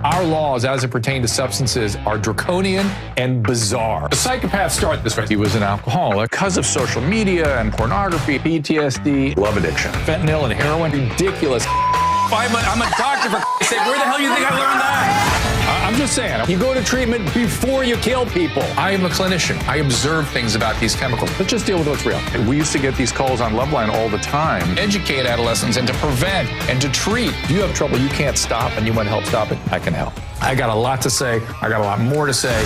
Our laws as it pertains to substances are draconian and bizarre. The psychopaths start this way. He was an alcoholic because of social media and pornography, PTSD, love addiction, fentanyl and heroin. Ridiculous. I'm a doctor, for Christ's sake. Where the hell do you think I learned that? I'm just saying, you go to treatment before you kill people. I am a clinician. I observe things about these chemicals. Let's just deal with what's real. We used to get these calls on Loveline all the time. Educate adolescents and to prevent and to treat. If you have trouble you can't stop and you want to help stop it, I can help. I got a lot to say. I got a lot more to say.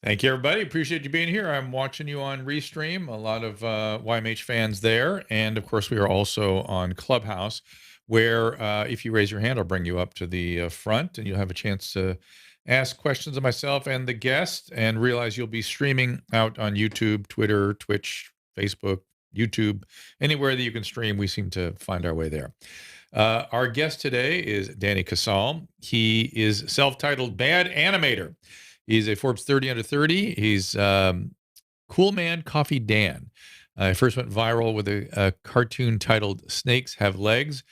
Thank you, everybody. Appreciate you being here. I'm watching you on Restream. A lot of YMH fans there. And, of course, we are also on Clubhouse, where if you raise your hand, I'll bring you up to the front, and you'll have a chance to ask questions of myself and the guest, and realize you'll be streaming out on YouTube, Twitter, Twitch, Facebook, YouTube, anywhere that you can stream. We seem to find our way there. Our guest today is Danny Casale. He is self-titled Bad Animator. He's a Forbes 30 under 30. He's Coolman Coffeedan. He first went viral with a cartoon titled Snakes Have Legs.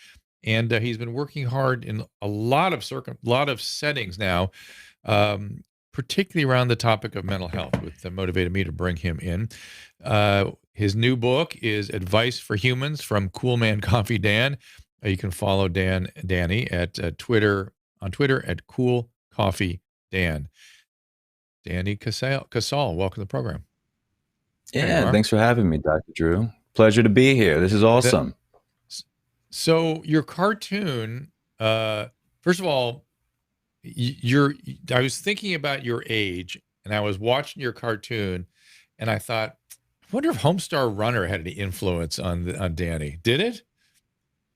And he's been working hard in a lot of settings now, particularly around the topic of mental health, which motivated me to bring him in. His new book is Advice for Humans from Coolman Coffeedan. You can follow Danny at Twitter at Cool Coffee Dan. Danny Casale, welcome to the program. Yeah, thanks for having me, Dr. Drew. Pleasure to be here. This is awesome. So your cartoon, first of all, I was thinking about your age, and I was watching your cartoon, and I thought, I wonder if Homestar Runner had any influence on Danny. Did it?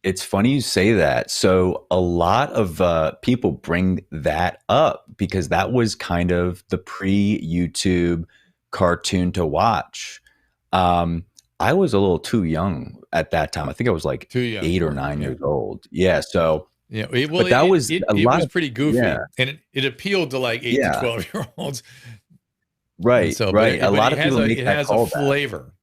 It's funny you say that. So a lot of people bring that up because that was kind of the pre-YouTube cartoon to watch. I was a little too young at that time. I think I was like 8 or 9 years old. Yeah. So yeah, it was pretty goofy, and it appealed to like 8 to 12-year-olds. Right. So, right. But a lot of people make it that has call a flavor.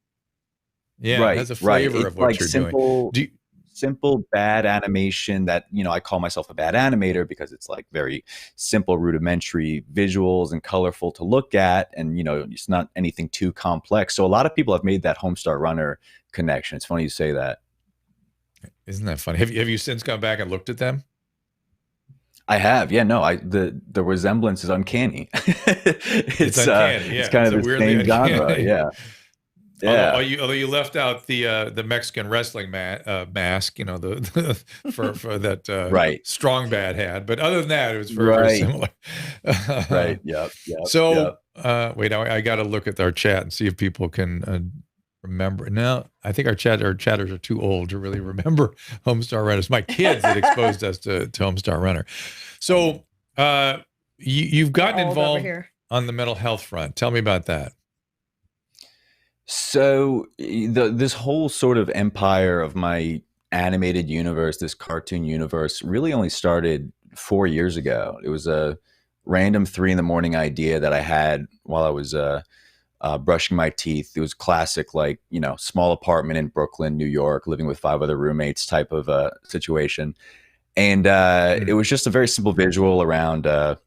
Yeah, right, it has a flavor of what like you're doing. Simple bad animation that, I call myself a bad animator because it's like very simple, rudimentary visuals and colorful to look at. And, it's not anything too complex. So a lot of people have made that Homestar Runner connection. It's funny you say that. Isn't that funny? Have you since gone back and looked at them? I have. Yeah, no, the resemblance is uncanny. It's uncanny. Yeah. It's kind of the same genre. Yeah. Yeah. Although you left out the Mexican wrestling mask, for that Strong Bad had. But other than that, it was very similar. Right. Yep. So wait, I got to look at our chat and see if people can remember. No, I think our chatters are too old to really remember Homestar Runner. It's my kids that exposed us to Homestar Runner. So you've gotten involved on the mental health front. Tell me about that. So this whole sort of empire of my animated universe, this cartoon universe, really only started 4 years ago. It was a random 3 a.m. idea that I had while I was brushing my teeth. It was classic, like, small apartment in Brooklyn, New York, living with 5 other roommates type of situation. And it was just a very simple visual around a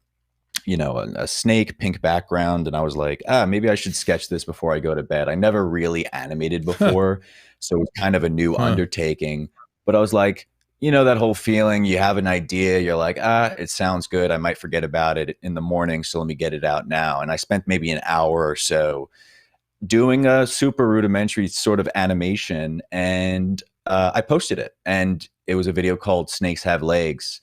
snake, pink background. And I was like, maybe I should sketch this before I go to bed. I never really animated before. So it was kind of a new undertaking. But I was like, that whole feeling, you have an idea, you're like, it sounds good. I might forget about it in the morning. So let me get it out now. And I spent maybe an hour or so doing a super rudimentary sort of animation. And I posted it. And it was a video called Snakes Have Legs.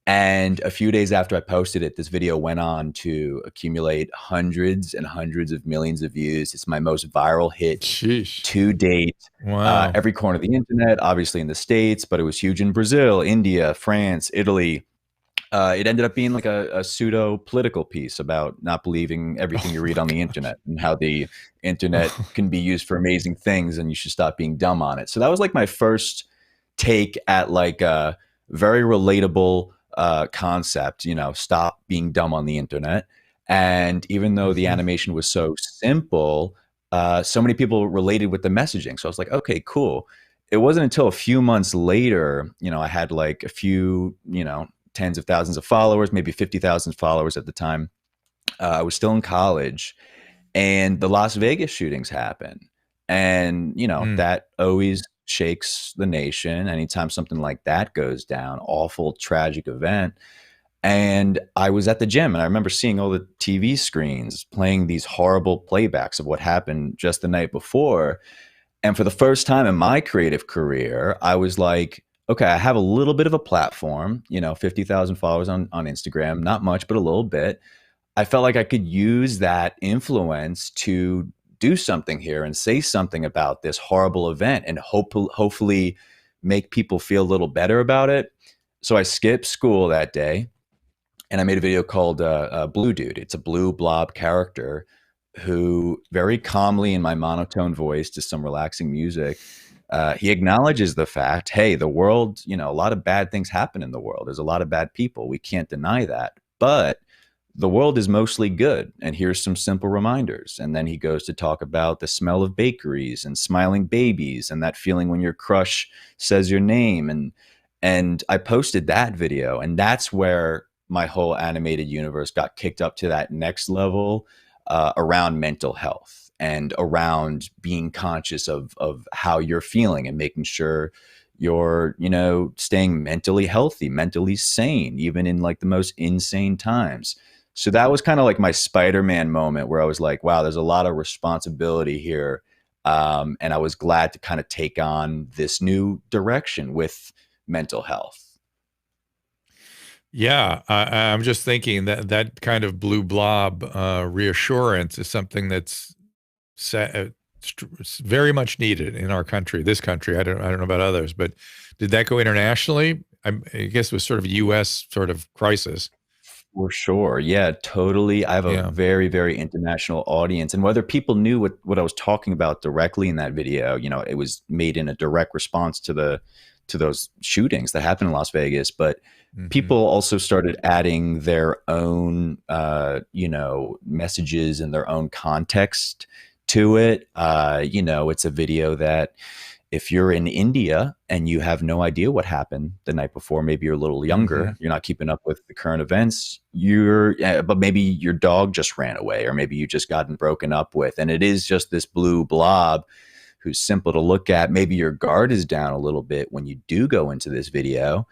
And a few days after I posted it, this video went on to accumulate hundreds and hundreds of millions of views. It's my most viral hit to date. Wow. Every corner of the internet, obviously in the States, but it was huge in Brazil, India, France, Italy. It ended up being like a pseudo political piece about not believing everything you read on the internet and how the internet can be used for amazing things and you should stop being dumb on it. So that was like my first take at like a very relatable concept, stop being dumb on the internet. And even though the animation was so simple, so many people related with the messaging. So I was like, okay, cool. It wasn't until a few months later, I had like a few, tens of thousands of followers, maybe 50,000 followers at the time. I was still in college, and the Las Vegas shootings happened. And, that always shakes the nation anytime something like that goes down, awful, tragic event. And I was at the gym, and I remember seeing all the TV screens playing these horrible playbacks of what happened just the night before. And for the first time in my creative career, I was like, okay, I have a little bit of a platform, 50,000 followers on Instagram, not much, but a little bit. I felt like I could use that influence to do something here and say something about this horrible event and hopefully make people feel a little better about it. So I skipped school that day, and I made a video called Blue Dude. It's a blue blob character who very calmly, in my monotone voice to some relaxing music, he acknowledges the fact, hey, the world, a lot of bad things happen in the world. There's a lot of bad people. We can't deny that. But the world is mostly good. And here's some simple reminders. And then he goes to talk about the smell of bakeries and smiling babies and that feeling when your crush says your name. And I posted that video, and that's where my whole animated universe got kicked up to that next level, around mental health and around being conscious of how you're feeling and making sure you're, staying mentally healthy, mentally sane, even in like the most insane times. So that was kind of like my Spider-Man moment where I was like, wow, there's a lot of responsibility here. And I was glad to kind of take on this new direction with mental health. Yeah, I'm just thinking that kind of blue blob reassurance is something that's very much needed in our country, this country. I don't know about others, but did that go internationally? I guess it was sort of a U.S. sort of crisis. For sure. Yeah, totally. I have a very, very international audience. And whether people knew what I was talking about directly in that video, it was made in a direct response to those shootings that happened in Las Vegas. But people also started adding their own, messages and their own context to it. It's a video that if you're in India and you have no idea what happened the night before, maybe you're a little younger, you're not keeping up with the current events, but maybe your dog just ran away, or maybe you just gotten broken up with. And it is just this blue blob who's simple to look at. Maybe your guard is down a little bit when you do go into this video.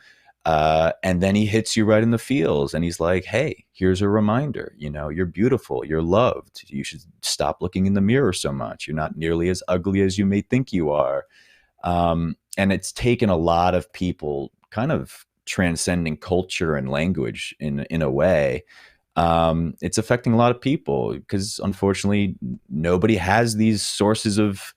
And then he hits you right in the feels, and he's like, hey, here's a reminder, you're beautiful, you're loved. You should stop looking in the mirror so much. You're not nearly as ugly as you may think you are. And it's taken a lot of people kind of transcending culture and language in a way. It's affecting a lot of people because unfortunately nobody has these sources of,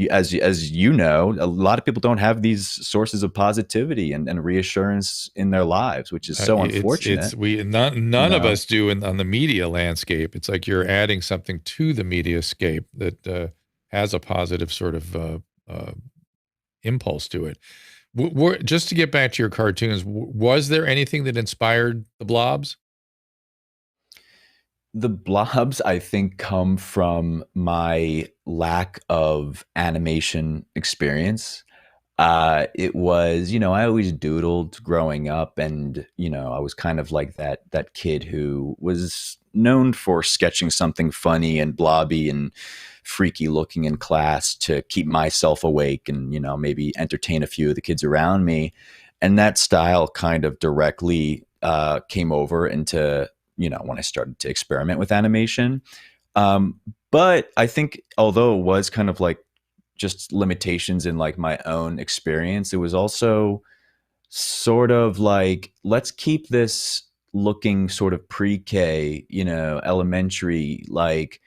as a lot of people don't have these sources of positivity and reassurance in their lives, which is so unfortunate. None of us do on the media landscape. It's like you're adding something to the media scape that has a positive sort of impulse to it. Just to get back to your cartoons, was there anything that inspired the blobs? The blobs, I think, come from my lack of animation experience. It was, I always doodled growing up, and, I was kind of like that kid who was known for sketching something funny and blobby and freaky looking in class to keep myself awake and, maybe entertain a few of the kids around me. And that style kind of directly came over into, when I started to experiment with animation. But I think although it was kind of like just limitations in like my own experience, it was also sort of like, let's keep this looking sort of pre-K, elementary, like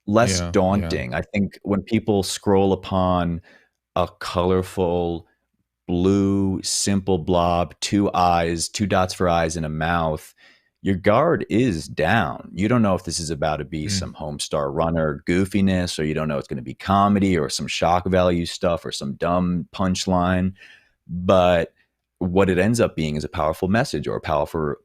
less daunting. I think when people scroll upon a colorful blue, simple blob, two eyes, two dots for eyes and a mouth, your guard is down. You don't know if this is about to be some Homestar Runner goofiness, or you don't know it's going to be comedy or some shock value stuff or some dumb punchline. But what it ends up being is a powerful message or a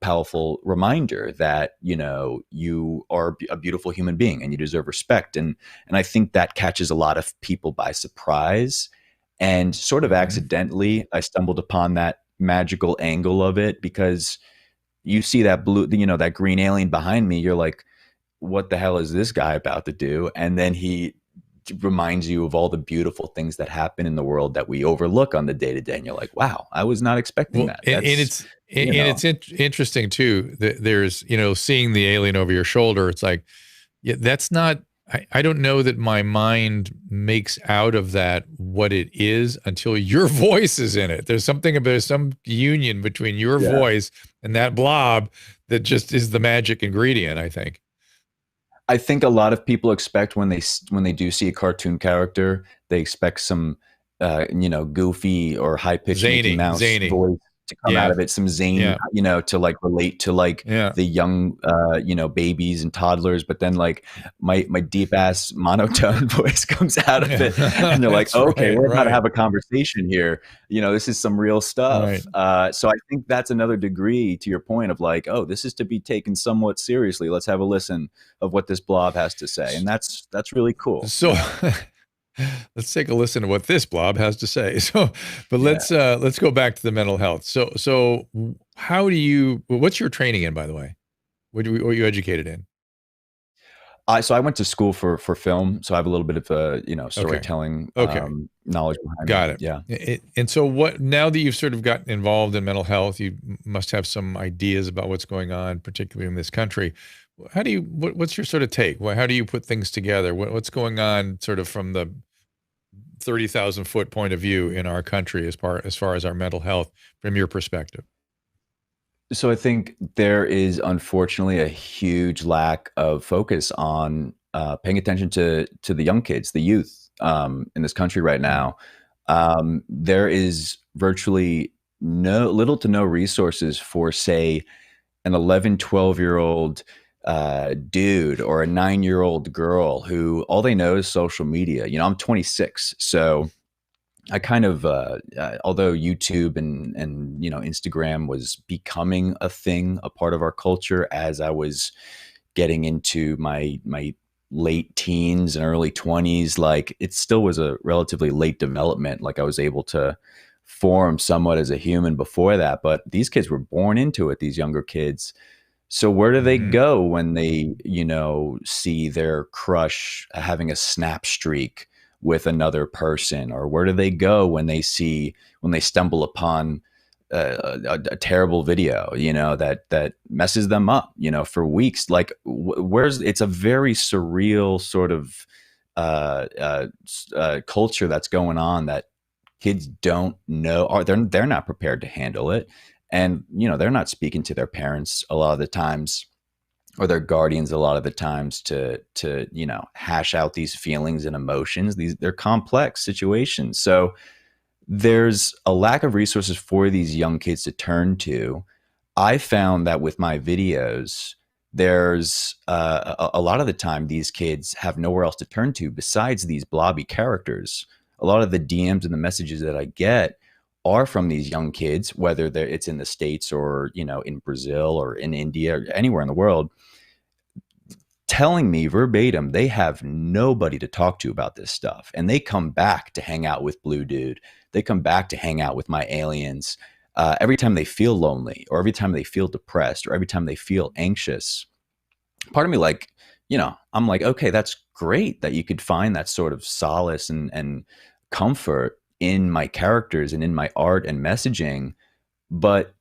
powerful reminder that, you are a beautiful human being and you deserve respect. And I think that catches a lot of people by surprise, and sort of accidentally I stumbled upon that magical angle of it, because you see that blue, that green alien behind me, you're like, what the hell is this guy about to do? And then he reminds you of all the beautiful things that happen in the world that we overlook on the day to day. And you're like, wow, I was not expecting that. And it's interesting too, that there's, seeing the alien over your shoulder. It's like, yeah, that's not, I don't know that my mind makes out of that what it is until your voice is in it. There's something about some union between your voice and that blob that just is the magic ingredient, I think. I think a lot of people expect when they do see a cartoon character, they expect some, goofy or high pitched Mickey Mouse voice to come out of it, some zany, to like relate to like the young, babies and toddlers. But then like my deep ass monotone voice comes out of it, and they're like, okay, we're about to have a conversation here. This is some real stuff. So I think that's another degree to your point of like, oh, this is to be taken somewhat seriously. Let's have a listen of what this blob has to say, and that's really cool. So. Let's take a listen to what this blob has to say. So, but let's go back to the mental health. So what's your training in, by the way? What are you educated in? So I went to school for film, so I have a little bit of storytelling knowledge behind Got it. Yeah. Yeah. And so now that you've sort of gotten involved in mental health, you must have some ideas about what's going on, particularly in this country. What's your sort of take? How do you put things together? What's going on sort of from the 30,000 foot point of view in our country as far as our mental health from your perspective? So I think there is unfortunately a huge lack of focus on paying attention to the young kids, the youth in this country right now. There is virtually little to no resources for, say, an 11, 12-year-old dude or a 9-year-old girl who all they know is social media. I'm 26, so I kind of, although YouTube and Instagram was becoming a thing, a part of our culture as I was getting into my late teens and early 20s, like it still was a relatively late development. Like I was able to form somewhat as a human before that, but these kids were born into it, these younger kids. So where do they go when they, see their crush having a snap streak with another person? Or where do they go when they stumble upon a terrible video, that messes them up, for weeks? Like it's a very surreal sort of culture that's going on that kids don't know, or they're not prepared to handle it. And, they're not speaking to their parents a lot of the times, or their guardians a lot of the times to hash out these feelings and emotions. They're complex situations. So there's a lack of resources for these young kids to turn to. I found that with my videos, there's a lot of the time these kids have nowhere else to turn to besides these blobby characters. A lot of the DMs and the messages that I get are from these young kids, whether it's in the States or, in Brazil or in India or anywhere in the world, telling me verbatim they have nobody to talk to about this stuff. And they come back to hang out with Blue Dude. They come back to hang out with my aliens every time they feel lonely, or every time they feel depressed, or every time they feel anxious. Part of me, like, I'm like, okay, that's great that you could find that sort of solace and comfort in my characters and in my art and messaging. But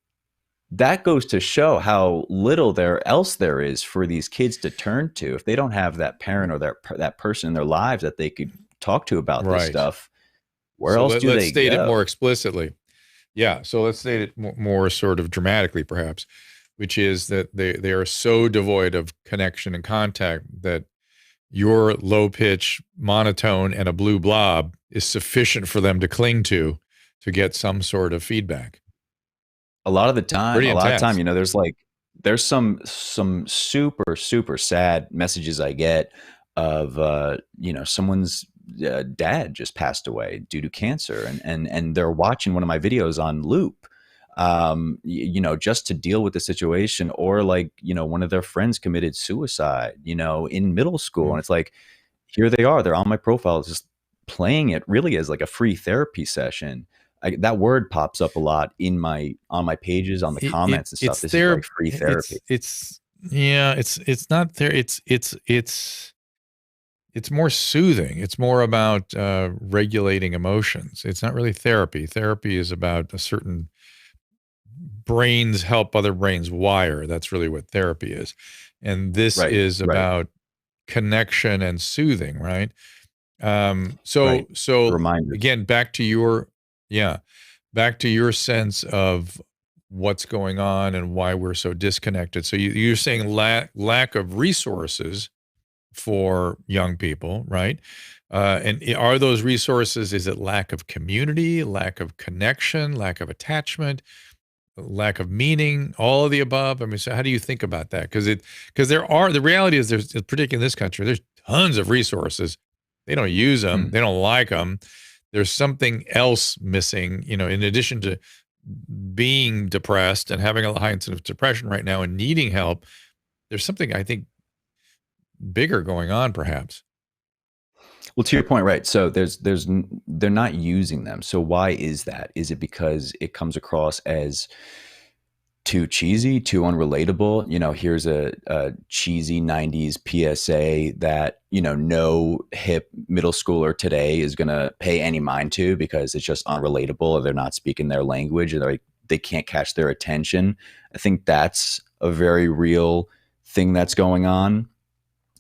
that goes to show how little else there is for these kids to turn to if they don't have that parent or that person in their lives that they could talk to about this stuff. Where else do they go? Let's state it more explicitly. Yeah, so let's state it more sort of dramatically, perhaps, which is that they are so devoid of connection and contact that your low pitch monotone and a blue blob is sufficient for them to cling to get some sort of feedback. A lot of the time, there's some super, super sad messages I get of, someone's dad just passed away due to cancer, and they're watching one of my videos on loop. just to deal with the situation. Or like, one of their friends committed suicide, in middle school. And it's like, here they are, they're on my profile, just playing it really as like a free therapy session. That word pops up a lot on my pages, on the comments and stuff. This is like free therapy. It's not there. It's more soothing. It's more about regulating emotions. It's not really therapy. Therapy is about a certain brains help other brains wire. That's really what therapy is. And this is about connection and soothing, right? So reminders. Again, back to your sense of what's going on and why we're so disconnected. So you're saying lack of resources for young people, right? And are those resources, is it lack of community, lack of connection, lack of attachment, lack of meaning, all of the above? I mean, so how do you think about that? Because the reality is there's, particularly in this country, there's tons of resources. They don't use them. They don't like them. There's something else missing, in addition to being depressed and having a high incidence of depression right now and needing help. There's something, I think, bigger going on, perhaps. Well, to your point, right. So they're not using them. So why is that? Is it because it comes across as too cheesy, too unrelatable? Here's a cheesy 90s PSA that, no hip middle schooler today is going to pay any mind to because it's just unrelatable, or they're not speaking their language, or they can't catch their attention. I think that's a very real thing that's going on.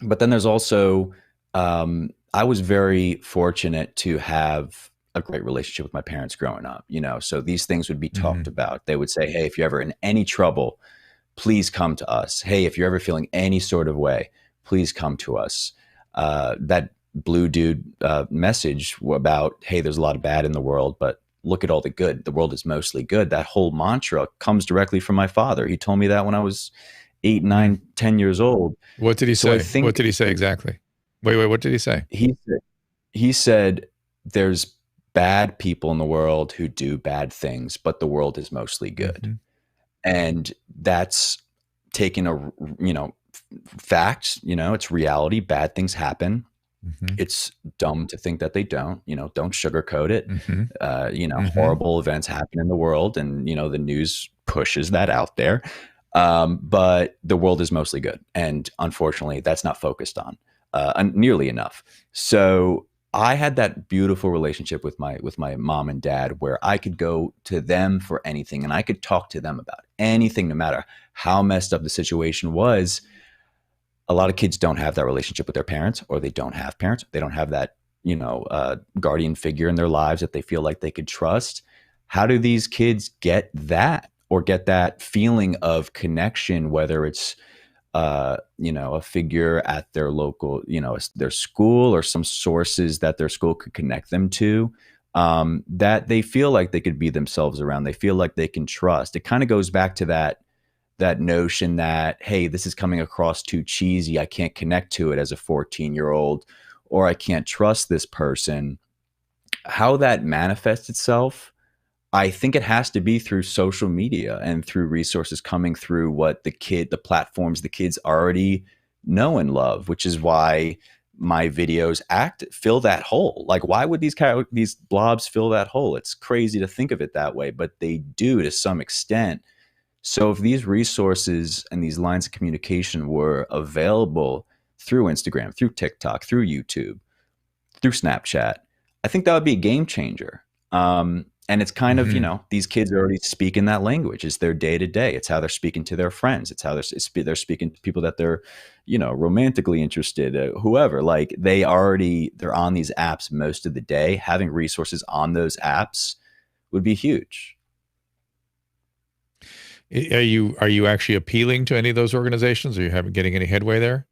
But then there's also, I was very fortunate to have a great relationship with my parents growing up, so these things would be talked about. They would say, hey, if you're ever in any trouble, please come to us. Hey, if you're ever feeling any sort of way, please come to us. That blue dude message about, hey, there's a lot of bad in the world, but look at all the good. The world is mostly good. That whole mantra comes directly from my father. He told me that when I was 8, 9, 10 years old. What did he say? What did he say exactly? Wait, what did he say? He said, there's bad people in the world who do bad things, but the world is mostly good. And that's taken facts, it's reality. Bad things happen. It's dumb to think that they don't, don't sugarcoat it. Horrible events happen in the world, and, the news pushes that out there. But the world is mostly good. And unfortunately, that's not focused on nearly enough. So I had that beautiful relationship with my mom and dad, where I could go to them for anything, and I could talk to them about anything, no matter how messed up the situation was. A lot of kids don't have that relationship with their parents, or they don't have parents. They don't have that, guardian figure in their lives that they feel like they could trust. How do these kids get that, or get that feeling of connection, whether it's a figure at their local, their school, or some sources that their school could connect them to, that they feel like they could be themselves around. They feel like they can trust. It kind of goes back to that notion that, hey, this is coming across too cheesy. I can't connect to it as a 14-year-old, or I can't trust this person. How that manifests itself, I think it has to be through social media and through resources coming through what the platforms the kids already know and love, which is why my videos fill that hole. Like, why would these blobs fill that hole? It's crazy to think of it that way, but they do to some extent. So if these resources and these lines of communication were available through Instagram, through TikTok, through YouTube, through Snapchat, I think that would be a game changer. And it's kind of, these kids are already speaking that language. It's their day to day. It's how they're speaking to their friends. It's how they're speaking to people that they're, romantically interested, whoever. Like, they're on these apps most of the day. Having resources on those apps would be huge. Are you actually appealing to any of those organizations? Are you getting any headway there?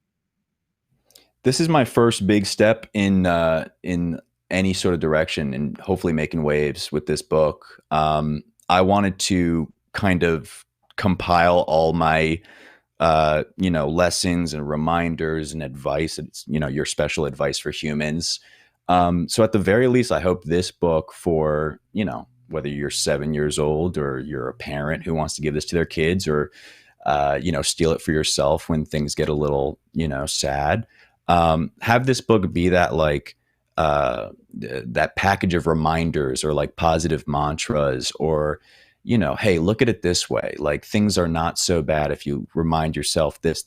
This is my first big step in any sort of direction, and hopefully making waves with this book. I wanted to kind of compile all my, lessons and reminders and advice. It's, your special advice for humans. So at the very least, I hope this book, for, whether you're 7 years old or you're a parent who wants to give this to their kids, or steal it for yourself when things get a little, sad. Have this book be that like that package of reminders or like positive mantras, or hey, look at it this way. Like, things are not so bad if you remind yourself this,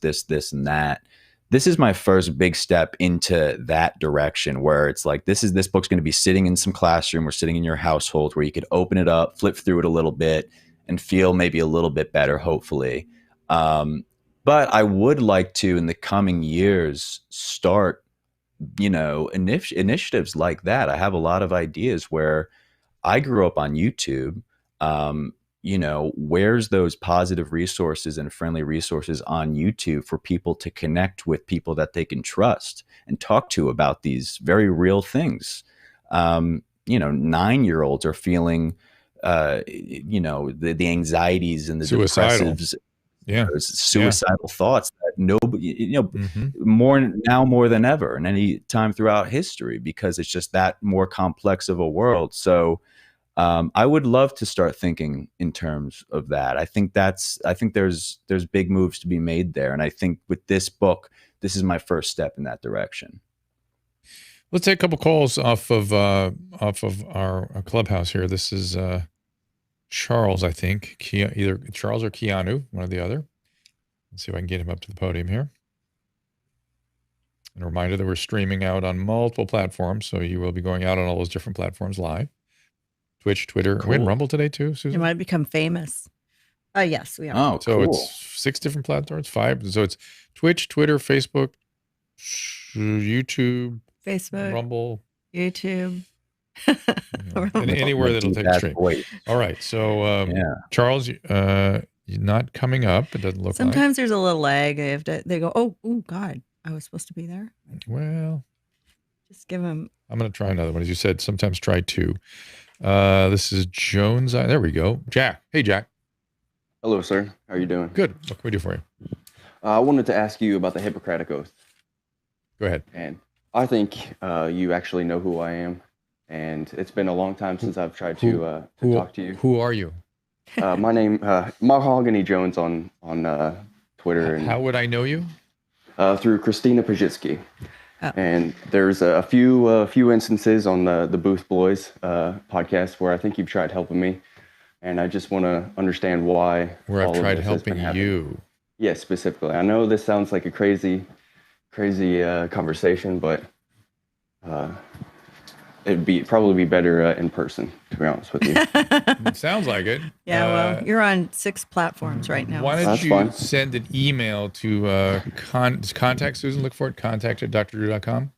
and that. This is my first big step into that direction, where it's like, this book's going to be sitting in some classroom or sitting in your household, where you could open it up, flip through it a little bit, and feel maybe a little bit better, hopefully. But I would like to, in the coming years, start, initiatives like that. I have a lot of ideas where I grew up on YouTube. Where's those positive resources and friendly resources on YouTube for people to connect with people that they can trust and talk to about these very real things? 9-year-olds are feeling, the anxieties and the Suicidal. depressives, Yeah. suicidal thoughts that nobody, more than ever, and any time throughout history, because it's just that more complex of a world. So I would love to start thinking in terms of that. I think there's big moves to be made there, and I think with this book, this is my first step in that direction. Let's take a couple calls off of our clubhouse here. This is Charles, I think. Either Charles or Keanu, one or the other. Let's see if I can get him up to the podium here. And a reminder that we're streaming out on multiple platforms, so you will be going out on all those different platforms live. Twitch, Twitter. Cool. Are we in Rumble today too, Susan? You might become famous. Yes, we are. Oh, so cool. It's 6 different platforms, 5. So it's Twitch, Twitter, Facebook, YouTube, Rumble, YouTube. Anywhere that'll take a stream. All right. So, Charles, you're not coming up. It doesn't look Sometimes like. There's a little lag. They go, oh, God, I was supposed to be there. Well, just give them. I'm going to try another one. As you said, sometimes try 2. This is Jones. There we go. Jack. Hey, Jack. Hello, sir. How are you doing? Good. What can we do for you? I wanted to ask you about the Hippocratic Oath. Go ahead. And I think you actually know who I am. And it's been a long time since I've tried to talk to you. Who are you? My name, Mahogany Jones on Twitter. How would I know you? Through Christina Pajitsky. Oh. And there's a few instances on the Booth Boys podcast where I think you've tried helping me. And I just want to understand why. Where I've tried helping you. Yes, specifically. I know this sounds like a crazy conversation, but it'd probably be better in person, to be honest with you. It sounds like it. Yeah, well, you're on 6 platforms right now. Why don't you send an email to contact Susan? Look for it. contact@drdrew.com.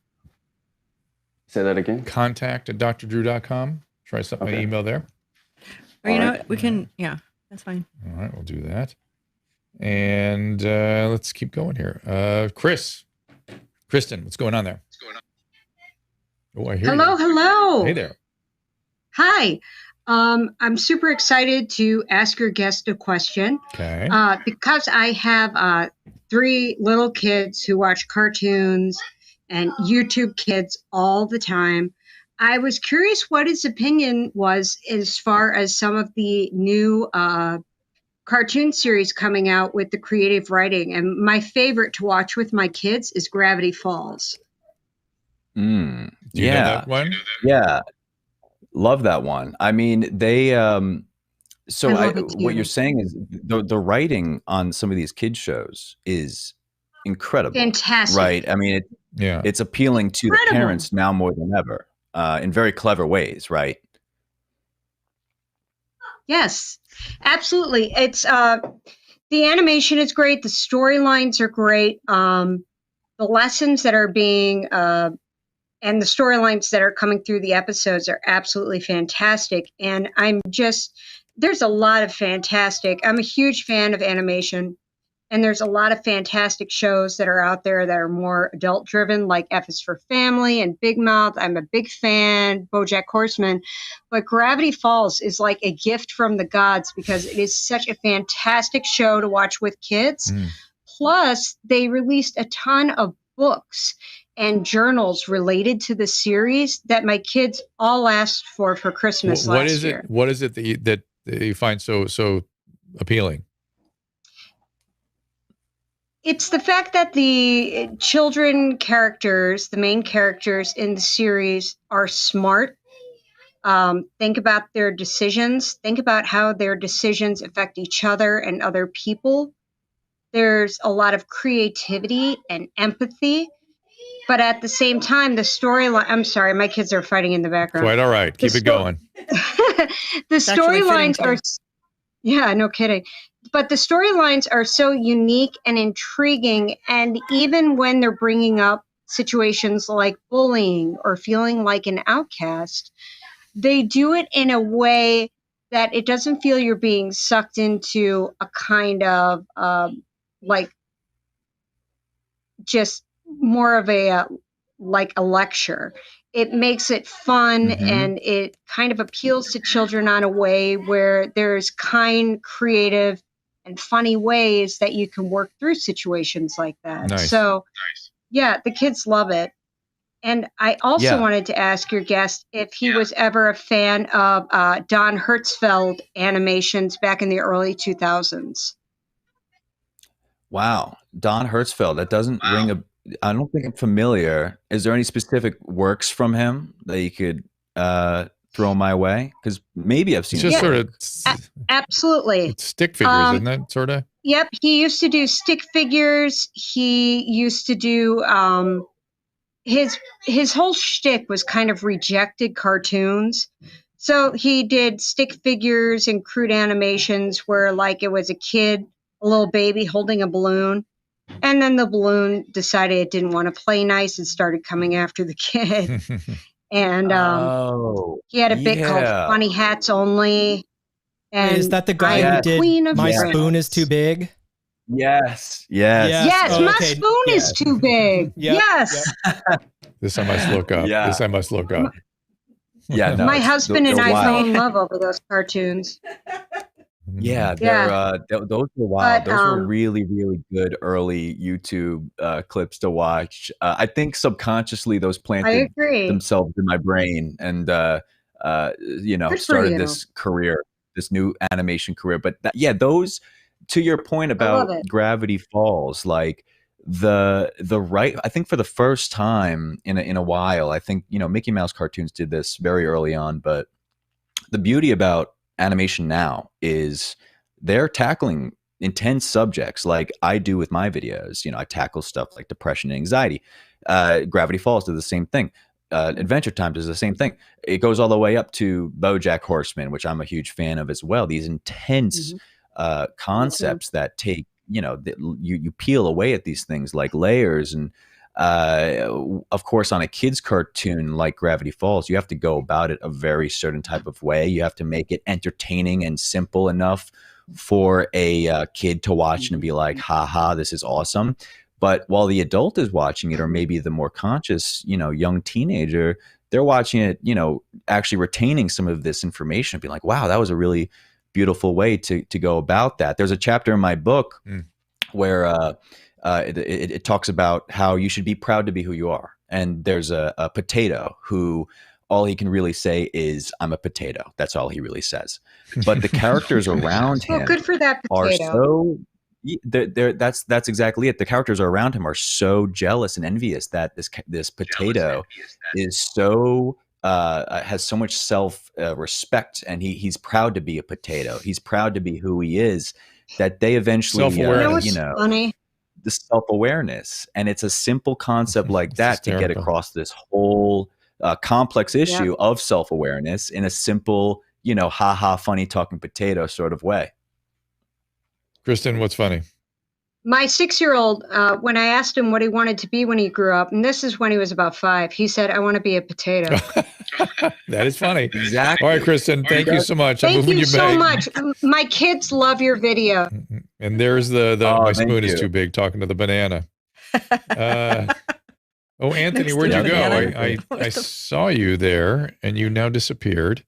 Say that again. contact@drdrew.com. Try something my email there. Or you know what? We can. Yeah, that's fine. All right, we'll do that. And let's keep going here. Kristen, what's going on there? Oh, I hear you. Hello. Hey there. Hi. I'm super excited to ask your guest a question. Okay. Because I have 3 little kids who watch cartoons and YouTube Kids all the time. I was curious what his opinion was as far as some of the new cartoon series coming out with the creative writing. And my favorite to watch with my kids is Gravity Falls. Do you know that one? Yeah. Love that one. I mean, they what you're saying is the writing on some of these kids shows is incredible. Fantastic. Right. I mean, it's appealing to the parents now more than ever, in very clever ways, right? Yes, absolutely. It's the animation is great. The storylines are great. The lessons that are being and the storylines that are coming through the episodes are absolutely fantastic. And there's a lot of fantastic. I'm a huge fan of animation, and there's a lot of fantastic shows that are out there that are more adult driven, like F is for Family and Big Mouth. I'm a big fan, BoJack Horseman, but Gravity Falls is like a gift from the gods because it is such a fantastic show to watch with kids. Plus, they released a ton of books. and journals related to the series that my kids all asked for Christmas last year. What is it that you find so appealing? It's the fact that the children characters, the main characters in the series, are smart. Think about their decisions. Think about how their decisions affect each other and other people. There's a lot of creativity and empathy. But at the same time, the storyline, I'm sorry, my kids are fighting in the background. Quite all right. Keep it going. The storylines are, yeah, no kidding. But the storylines are so unique and intriguing. And even when they're bringing up situations like bullying or feeling like an outcast, they do it in a way that it doesn't feel you're being sucked into a kind of like just more of a like a lecture. It makes it fun and it kind of appeals to children on a way where there's kind, creative, and funny ways that you can work through situations like that. Nice. So, yeah, the kids love it. And I also wanted to ask your guest if he was ever a fan of Don Hertzfeld animations back in the early 2000s. Wow. Don Hertzfeld. That doesn't ring a... I don't think I'm familiar. Is there any specific works from him that you could throw my way? Because maybe I've seen it's just it. sort of absolutely. It's stick figures, isn't it? Sort of. Yep. He used to do stick figures. He used to do his whole shtick was kind of rejected cartoons. So he did stick figures and crude animations where like it was a kid, a little baby holding a balloon. And then the balloon decided it didn't want to play nice and started coming after the kid. And he had a bit called Funny Hats Only. And is that the guy who did My Spoon is Too Big? Yes. My spoon is too big. Yes. This I must look up. This I must look up. Yeah. No, my husband and I fell in love over those cartoons. Yeah, those were wild. Those were really, really good early YouTube clips to watch. I think subconsciously those planted themselves in my brain and, started this career, this new animation career. But those, to your point about Gravity Falls, like I think for the first time in a while, I think, Mickey Mouse cartoons did this very early on, but the beauty about animation now is they're tackling intense subjects like I do with my videos. I tackle stuff like depression and anxiety. Gravity Falls does the same thing. Adventure Time does the same thing. It goes all the way up to BoJack Horseman, which I'm a huge fan of as well. These intense concepts that take, you peel away at these things like layers. And of course, on a kid's cartoon like Gravity Falls, you have to go about it a very certain type of way. You have to make it entertaining and simple enough for a kid to watch and be like, ha, this is awesome. But while the adult is watching it, or maybe the more conscious, young teenager, they're watching it, actually retaining some of this information and being like, wow, that was a really beautiful way to go about that. There's a chapter in my book where it talks about how you should be proud to be who you are. And there's a potato who all he can really say is, I'm a potato. That's all he really says. But the characters around him good for that potato. That's exactly it. The characters around him are so jealous and envious that this potato is so has so much self respect, and he's proud to be a potato. He's proud to be who he is. That they eventually, funny. The self-awareness, and it's a simple concept like that to get across this whole complex issue of self-awareness in a simple, funny talking potato sort of way. Kristen, what's funny? My 6-year-old, when I asked him what he wanted to be when he grew up, and this is when he was about 5, he said, I want to be a potato. That is funny. Exactly. All right, Kristen, thank you so much. Thank you so much. My kids love your video. And there's my spoon is too big, talking to the banana. Anthony, where'd you go? I saw you there, and you now disappeared.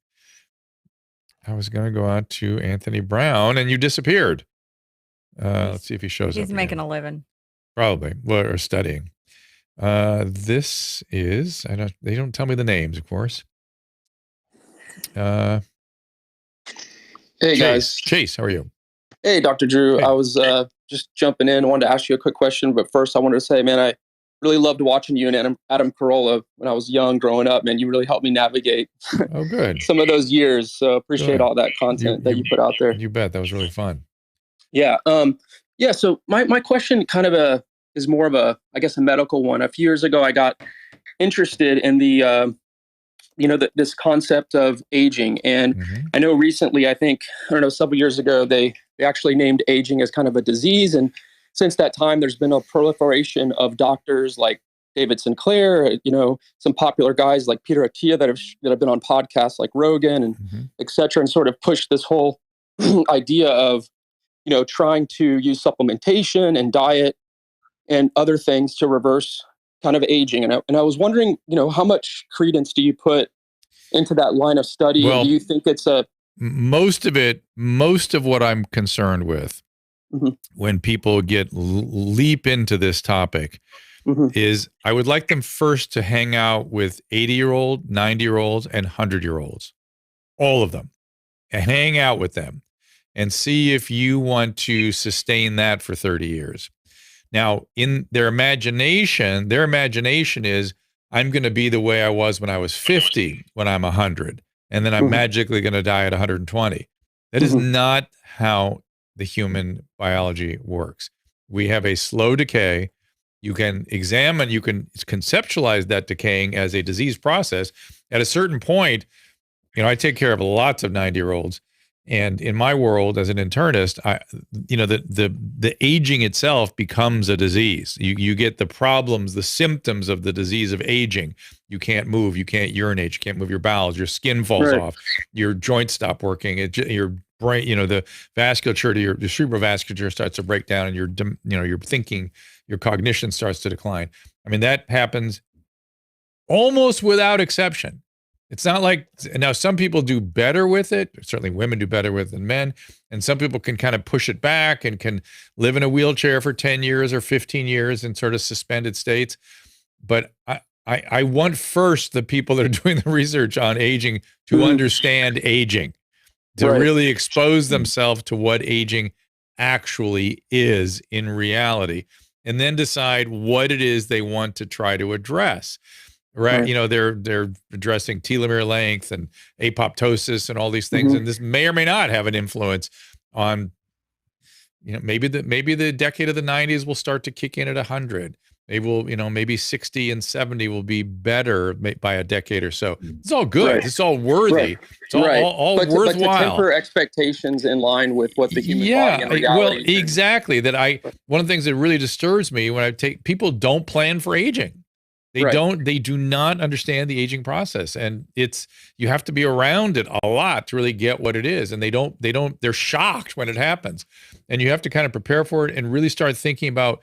I was going to go out to Anthony Brown, and you disappeared. Let's see if he shows up. He's making a living. Probably. Or studying. This is, they don't tell me the names, of course. Hey Chase. guys. Chase, how are you? Hey, Dr. Drew. Hey. I was just jumping in. I wanted to ask you a quick question, but first I wanted to say, man, I really loved watching you and Adam Carolla when I was young growing up. Man, you really helped me navigate Oh, good. some of those years. So appreciate all that content that you put out there. You bet. That was really fun. Yeah. Yeah. So my question kind of is more of a medical one. A few years ago, I got interested in the this concept of aging. And I know recently, several years ago, they actually named aging as kind of a disease. And since that time, there's been a proliferation of doctors like David Sinclair, some popular guys like Peter Attia that have been on podcasts like Rogan and et cetera, and sort of pushed this whole idea of, trying to use supplementation and diet and other things to reverse kind of aging. And I was wondering, how much credence do you put into that line of study? Well, do you think it's most of what I'm concerned with when people leap into this topic is I would like them first to hang out with 80-year-old, 90-year-olds, and 100-year-olds, all of them, and hang out with them and see if you want to sustain that for 30 years. Now, in their imagination is, I'm going to be the way I was when I was 50, when I'm 100, and then I'm magically going to die at 120. That is not how the human biology works. We have a slow decay. You can conceptualize that decaying as a disease process. At a certain point, I take care of lots of 90-year-olds. And in my world, as an internist, the aging itself becomes a disease. You get the problems, the symptoms of the disease of aging. You can't move, you can't urinate, you can't move your bowels, your skin falls off, your joints stop working, your brain, the vasculature to your cerebral vasculature starts to break down, and your thinking, your cognition starts to decline. I mean, that happens almost without exception. It's not like, now some people do better with it. Certainly women do better with it than men. And some people can kind of push it back and can live in a wheelchair for 10 years or 15 years in sort of suspended states. But I want first the people that are doing the research on aging to understand aging, to really expose themselves to what aging actually is in reality, and then decide what it is they want to try to address. Right. They're addressing telomere length and apoptosis and all these things. And this may or may not have an influence on, maybe the decade of the 90s will start to kick in at 100. Maybe 60 and 70 will be better by a decade or so. It's all good. It's all worthy. It's all worthwhile. But to temper expectations in line with what the human body and reality. Well, exactly. One of the things that really disturbs me when people don't plan for aging. They do not understand the aging process, and you have to be around it a lot to really get what it is. And they're shocked when it happens, and you have to kind of prepare for it and really start thinking about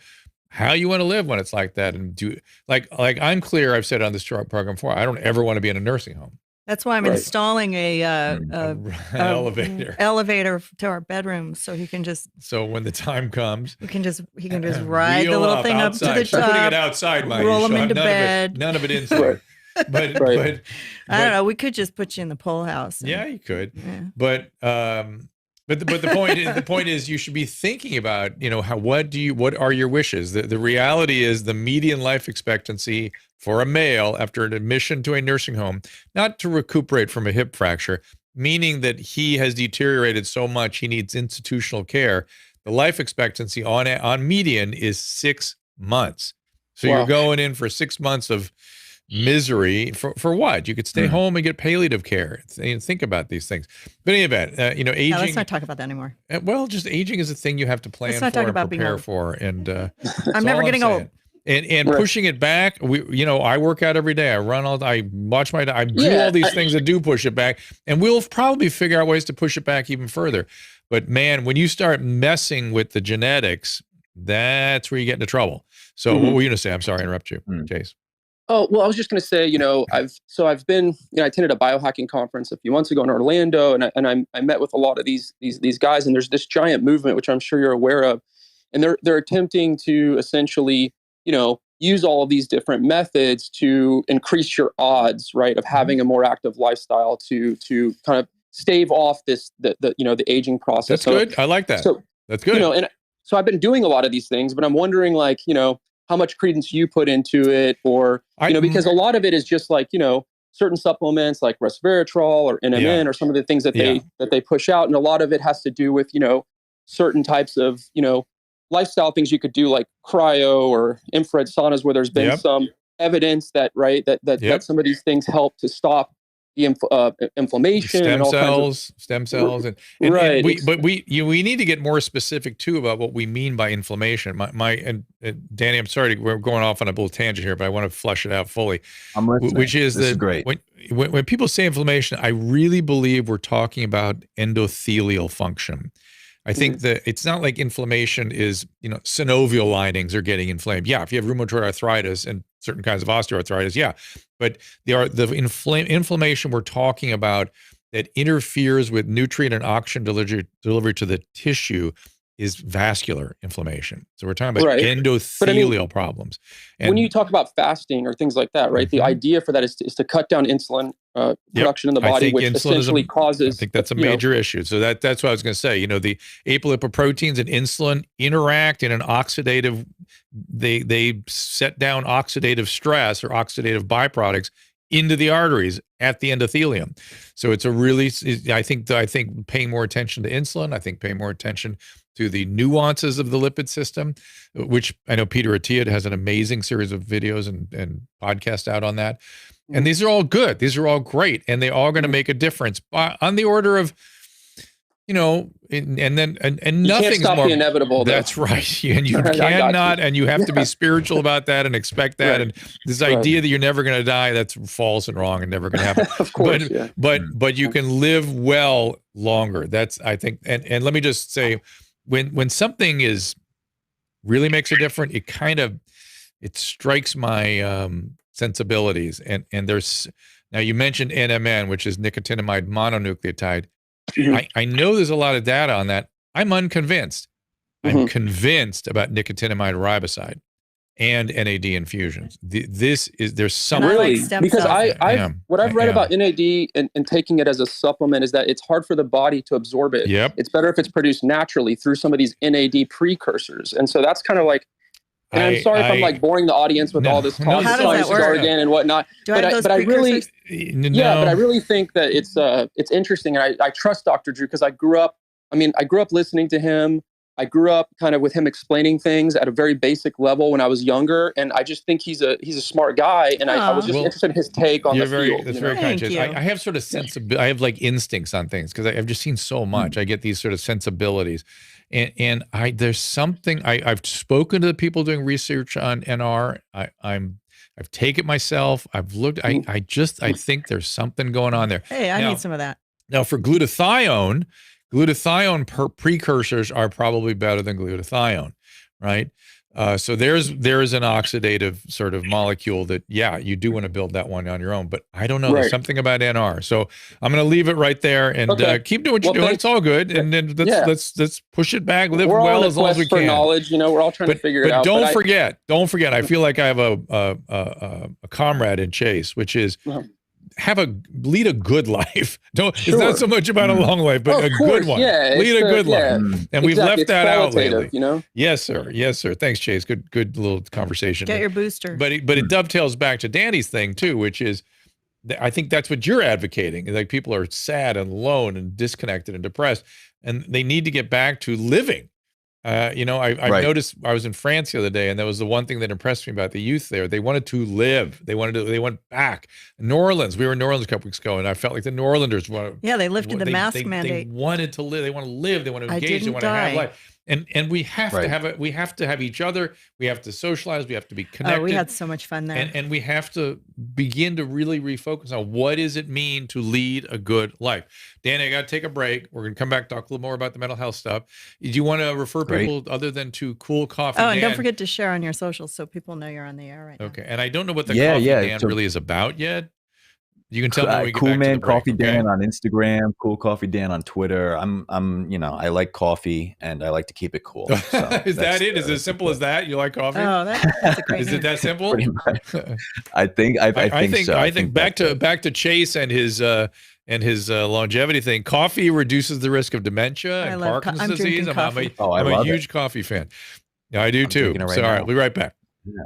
how you want to live when it's like that. And do like I'm clear. I've said on this program before, I don't ever want to be in a nursing home. That's why I'm installing an elevator to our bedroom, so he can just. So when the time comes, he can just ride the little thing outside. up to the top. Putting it outside, roll him into bed. None of it inside. But I don't know. We could just put you in the pole house. Yeah, you could. Yeah. But the point is you should be thinking about, what are your wishes? The reality is the median life expectancy for a male after an admission to a nursing home, not to recuperate from a hip fracture, meaning that he has deteriorated so much he needs institutional care. The life expectancy on median is 6 months. So you're going in for 6 months of misery for what? You could stay home and get palliative care. Think about these things. But in any event, aging. No, let's not talk about that anymore. Well, just aging is a thing you have to plan for and prepare for. And I'm never getting old. And pushing it back, I work out every day. I run I watch I do all these things that do push it back, and we'll probably figure out ways to push it back even further. But man, when you start messing with the genetics, that's where you get into trouble. So what were you going to say? I'm sorry, I interrupt you, Chase. Oh, well, I was just going to say, I've been, I attended a biohacking conference a few months ago in Orlando, and I met with a lot of these guys, and there's this giant movement, which I'm sure you're aware of, and they're attempting to essentially, use all of these different methods to increase your odds, right, of having a more active lifestyle to kind of stave off the aging process. That's good. I like that. So that's good. And so I've been doing a lot of these things, but I'm wondering, like, how much credence you put into it, or because a lot of it is just like certain supplements like resveratrol or NMN or some of the things that they push out, and a lot of it has to do with certain types of lifestyle things you could do, like cryo or infrared saunas, where there's been some evidence that that some of these things help to stop the inflammation, stem and all cells, and right. We need to get more specific too about what we mean by inflammation. And Danny, I'm sorry, we're going off on a little tangent here, but I want to flesh it out fully. I'm listening. Which is this that is great. When people say inflammation, I really believe we're talking about endothelial function. I think that it's not like inflammation is, synovial linings are getting inflamed. Yeah, if you have rheumatoid arthritis and certain kinds of osteoarthritis, yeah. But the inflammation we're talking about that interferes with nutrient and oxygen delivery to the tissue is vascular inflammation. So we're talking about endothelial problems. And when you talk about fasting or things like that, right, the idea for that is to cut down insulin production in the body, which essentially causes. I think that's a major issue. So that's what I was going to say. The apolipoproteins and insulin interact in an oxidative. They set down oxidative stress or oxidative byproducts into the arteries at the endothelium. So it's a really, I think paying more attention to insulin, I think paying more attention to the nuances of the lipid system, which I know Peter Attia has an amazing series of videos and podcasts out on that. And these are all good. These are all great. And they all going to make a difference on the order of, and nothing's can't stop more the inevitable. That's right. And you cannot, and you have to be spiritual about that and expect that. And this idea that you're never going to die, that's false and wrong and never going to happen. Of course, but you can live well longer. That's, I think, and let me just say, when something really makes a difference, it strikes my sensibilities. And there's, now you mentioned NMN, which is nicotinamide mononucleotide. I know there's a lot of data on that. I'm unconvinced. I'm convinced about nicotinamide riboside and NAD infusions. There's some because what I've read about NAD and taking it as a supplement is that it's hard for the body to absorb it. Yep. It's better if it's produced naturally through some of these NAD precursors. And so that's kind of like, and I'm sorry if I'm like boring the audience with all this talk jargon and whatnot. But I really think that it's interesting, and I trust Dr. Drew because I grew up listening to him. I grew up kind of with him explaining things at a very basic level when I was younger, and I just think he's a smart guy, and I was just interested in his take on the field. That's very kind, Chase. I have sort of I have like instincts on things because I've just seen so much. I get these sort of sensibilities, and there's something I've spoken to the people doing research on NR. I've taken it myself. I've looked. I think there's something going on there. Hey, I need some of that. Now for glutathione precursors are probably better than glutathione, right? So there's an oxidative sort of molecule that, you do want to build that one on your own, but I don't know. There's something about NR. So I'm going to leave it right there and keep doing what you're doing. It's all good. And then let's push it back, live well as long as we can. Knowledge, we're all trying to figure it out. But don't forget, I feel like I have a comrade in Chase, which is lead a good life. It's not so much about a long life, but a good one. Lead a good life. And we've left that out lately. Yes, sir. Yes, sir. Thanks, Chase. Good little conversation. Get your booster. But it dovetails back to Danny's thing too, which is I think that's what you're advocating. Like people are sad and alone and disconnected and depressed, and they need to get back to living. I noticed I was in France the other day, and that was the one thing that impressed me about the youth there. They wanted to live. They went back. New Orleans. We were in New Orleans a couple weeks ago, and I felt like the New Orleanders wanted. Yeah, they lifted the mask mandate. They wanted to live. They want to live. They want to engage. They want to have life. And we have to have it. We have to have each other. We have to socialize. We have to be connected. Oh, we had so much fun there. And we have to begin to really refocus on what does it mean to lead a good life. Danny, I got to take a break. We're going to come back, talk a little more about the mental health stuff. Do you want to refer people other than to Cool Coffee? Oh, and don't forget to share on your socials so people know you're on the air right now. Okay. And I don't know what the Coffee Dan really is about yet. You can tell me when we get back to the Coolman break, Coffeedan okay? on Instagram, Cool Coffeedan on Twitter. I like coffee and I like to keep it cool. So Is that it? Is it as simple as that? You like coffee? Oh, that's a great Is it that simple? Pretty much. I think so. I think back to Chase and his longevity thing. Coffee reduces the risk of dementia and Parkinson's disease. I'm a huge coffee fan. Yeah, I do too. Right, so all right, we'll be right back. Yeah.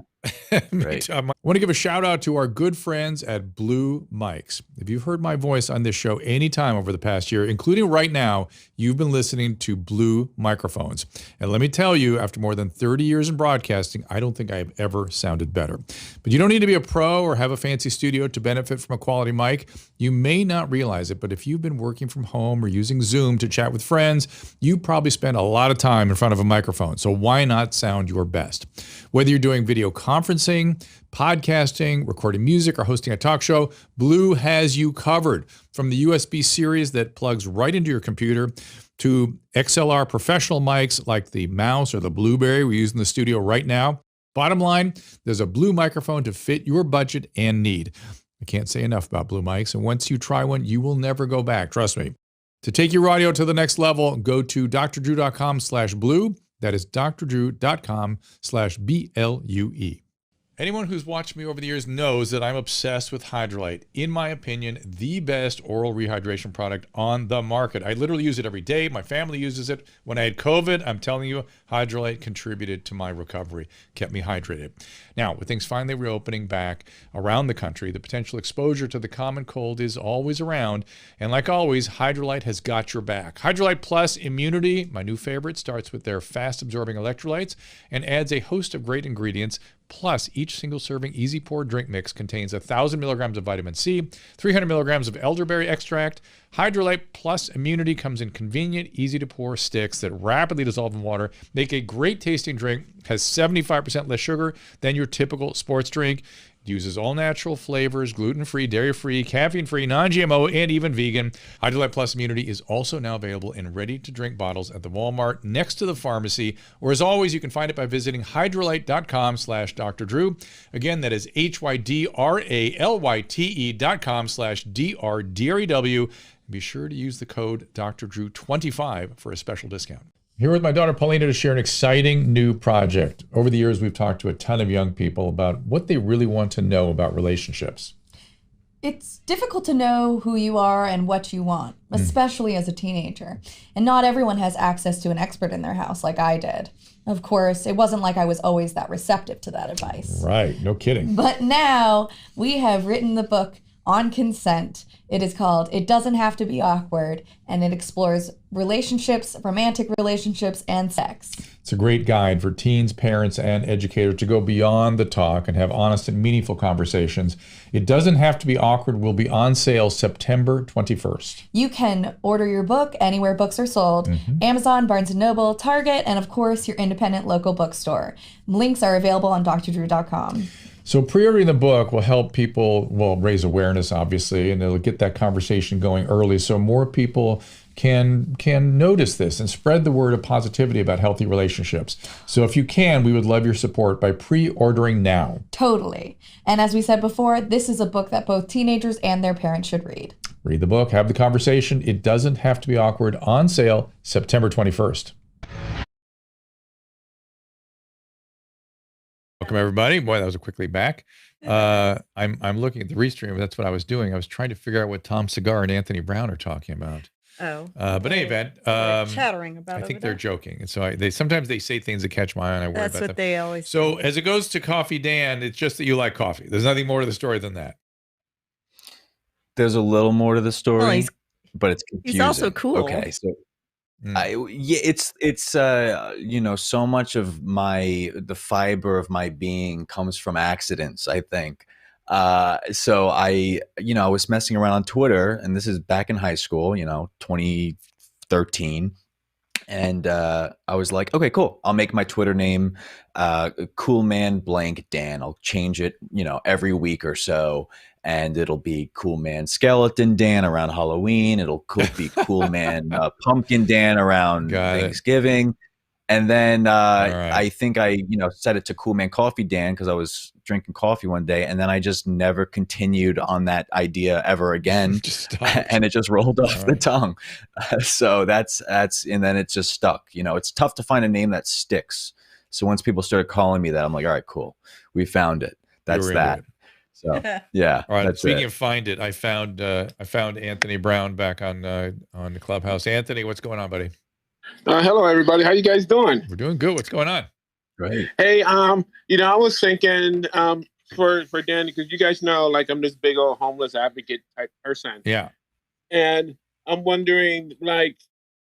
Right. I want to give a shout out to our good friends at Blue Mics. If you've heard my voice on this show anytime over the past year, including right now, you've been listening to Blue microphones. And let me tell you, after more than 30 years in broadcasting, I don't think I have ever sounded better. But you don't need to be a pro or have a fancy studio to benefit from a quality mic. You may not realize it, but if you've been working from home or using Zoom to chat with friends, you probably spend a lot of time in front of a microphone. So why not sound your best? Whether you're doing video conferencing, podcasting, recording music, or hosting a talk show, Blue has you covered. From the USB series that plugs right into your computer to XLR professional mics like the Mouse or the Blueberry we use in the studio right now. Bottom line, there's a Blue microphone to fit your budget and need. I can't say enough about Blue mics, and once you try one, you will never go back. Trust me. To take your audio to the next level, go to drdrew.com/blue. That is drdrew.com/BLUE. Anyone who's watched me over the years knows that I'm obsessed with Hydrolite. In my opinion, the best oral rehydration product on the market. I literally use it every day. My family uses it. When I had COVID, I'm telling you, Hydrolite contributed to my recovery, kept me hydrated. Now, with things finally reopening back around the country, the potential exposure to the common cold is always around. And like always, Hydrolite has got your back. Hydrolite Plus Immunity, my new favorite, starts with their fast-absorbing electrolytes and adds a host of great ingredients. Plus, each single serving easy pour drink mix contains 1,000 milligrams of vitamin C, 300 milligrams of elderberry extract. Hydrolite Plus Immunity comes in convenient, easy to pour sticks that rapidly dissolve in water, make a great tasting drink, has 75% less sugar than your typical sports drink. It uses all natural flavors, gluten-free, dairy-free, caffeine-free, non-GMO, and even vegan. Hydrolite Plus Immunity is also now available in ready-to-drink bottles at the Walmart next to the pharmacy, or as always, you can find it by visiting hydrolite.com/Dr. Drew. Again, that is HYDRALYTE.com/DRDREW. Be sure to use the code Dr. Drew 25 for a special discount. Here with my daughter Paulina to share an exciting new project. Over the years, we've talked to a ton of young people about what they really want to know about relationships. It's difficult to know who you are and what you want, especially as a teenager. And not everyone has access to an expert in their house like I did. Of course, it wasn't like I was always that receptive to that advice. Right, no kidding. But now we have written the book on consent. It is called It Doesn't Have to Be Awkward, and it explores relationships, romantic relationships, and sex. It's a great guide for teens, parents, and educators to go beyond the talk and have honest and meaningful conversations. It Doesn't Have to Be Awkward will be on sale September 21st. You can order your book anywhere books are sold. Amazon, Barnes & Noble, Target, and of course your independent local bookstore. Links are available on drdrew.com. So pre-ordering the book will help people, raise awareness, obviously, and it'll get that conversation going early so more people can notice this and spread the word of positivity about healthy relationships. So if you can, we would love your support by pre-ordering now. Totally. And as we said before, this is a book that both teenagers and their parents should read. Read the book, have the conversation. It Doesn't Have to Be Awkward, on sale September 21st. Welcome, everybody. Boy, that was a quickly back. I'm looking at the restream. That's what I was doing. I was trying to figure out what Tom Segura and Anthony Brown are talking about. Oh. But in any event, chattering about I think they're joking. And so sometimes they say things that catch my eye and I worry about them. That's what they always So say. as it goes to Coffeedan, it's just that you like coffee. There's nothing more to the story than that. There's a little more to the story, Well, but it's confusing. he's also cool. Okay, so it's so much of the fiber of my being comes from accidents, I think. So I was messing around on Twitter, and this is back in high school, 2013. And I was like, okay, cool. I'll make my Twitter name Coolman blank Dan. I'll change it, every week or so. And it'll be Coolman Skeleton Dan around Halloween. It'll be Coolman Pumpkin Dan around Thanksgiving. And then right. I think I, set it to Coolman Coffeedan because I was drinking coffee one day, and then I just never continued on that idea ever again, and it just rolled off the tongue. So that's, and then it just stuck. It's tough to find a name that sticks. So once people started calling me that, I'm like, all right, cool, we found it. That's that. So yeah. All right. That's Speaking of find it, I found Anthony Brown back on the Clubhouse. Anthony, what's going on, buddy? Hello, everybody. How you guys doing? We're doing good. What's going on? Great. Hey, I was thinking for Danny, because you guys know, like, I'm this big old homeless advocate type person. Yeah. And I'm wondering, like,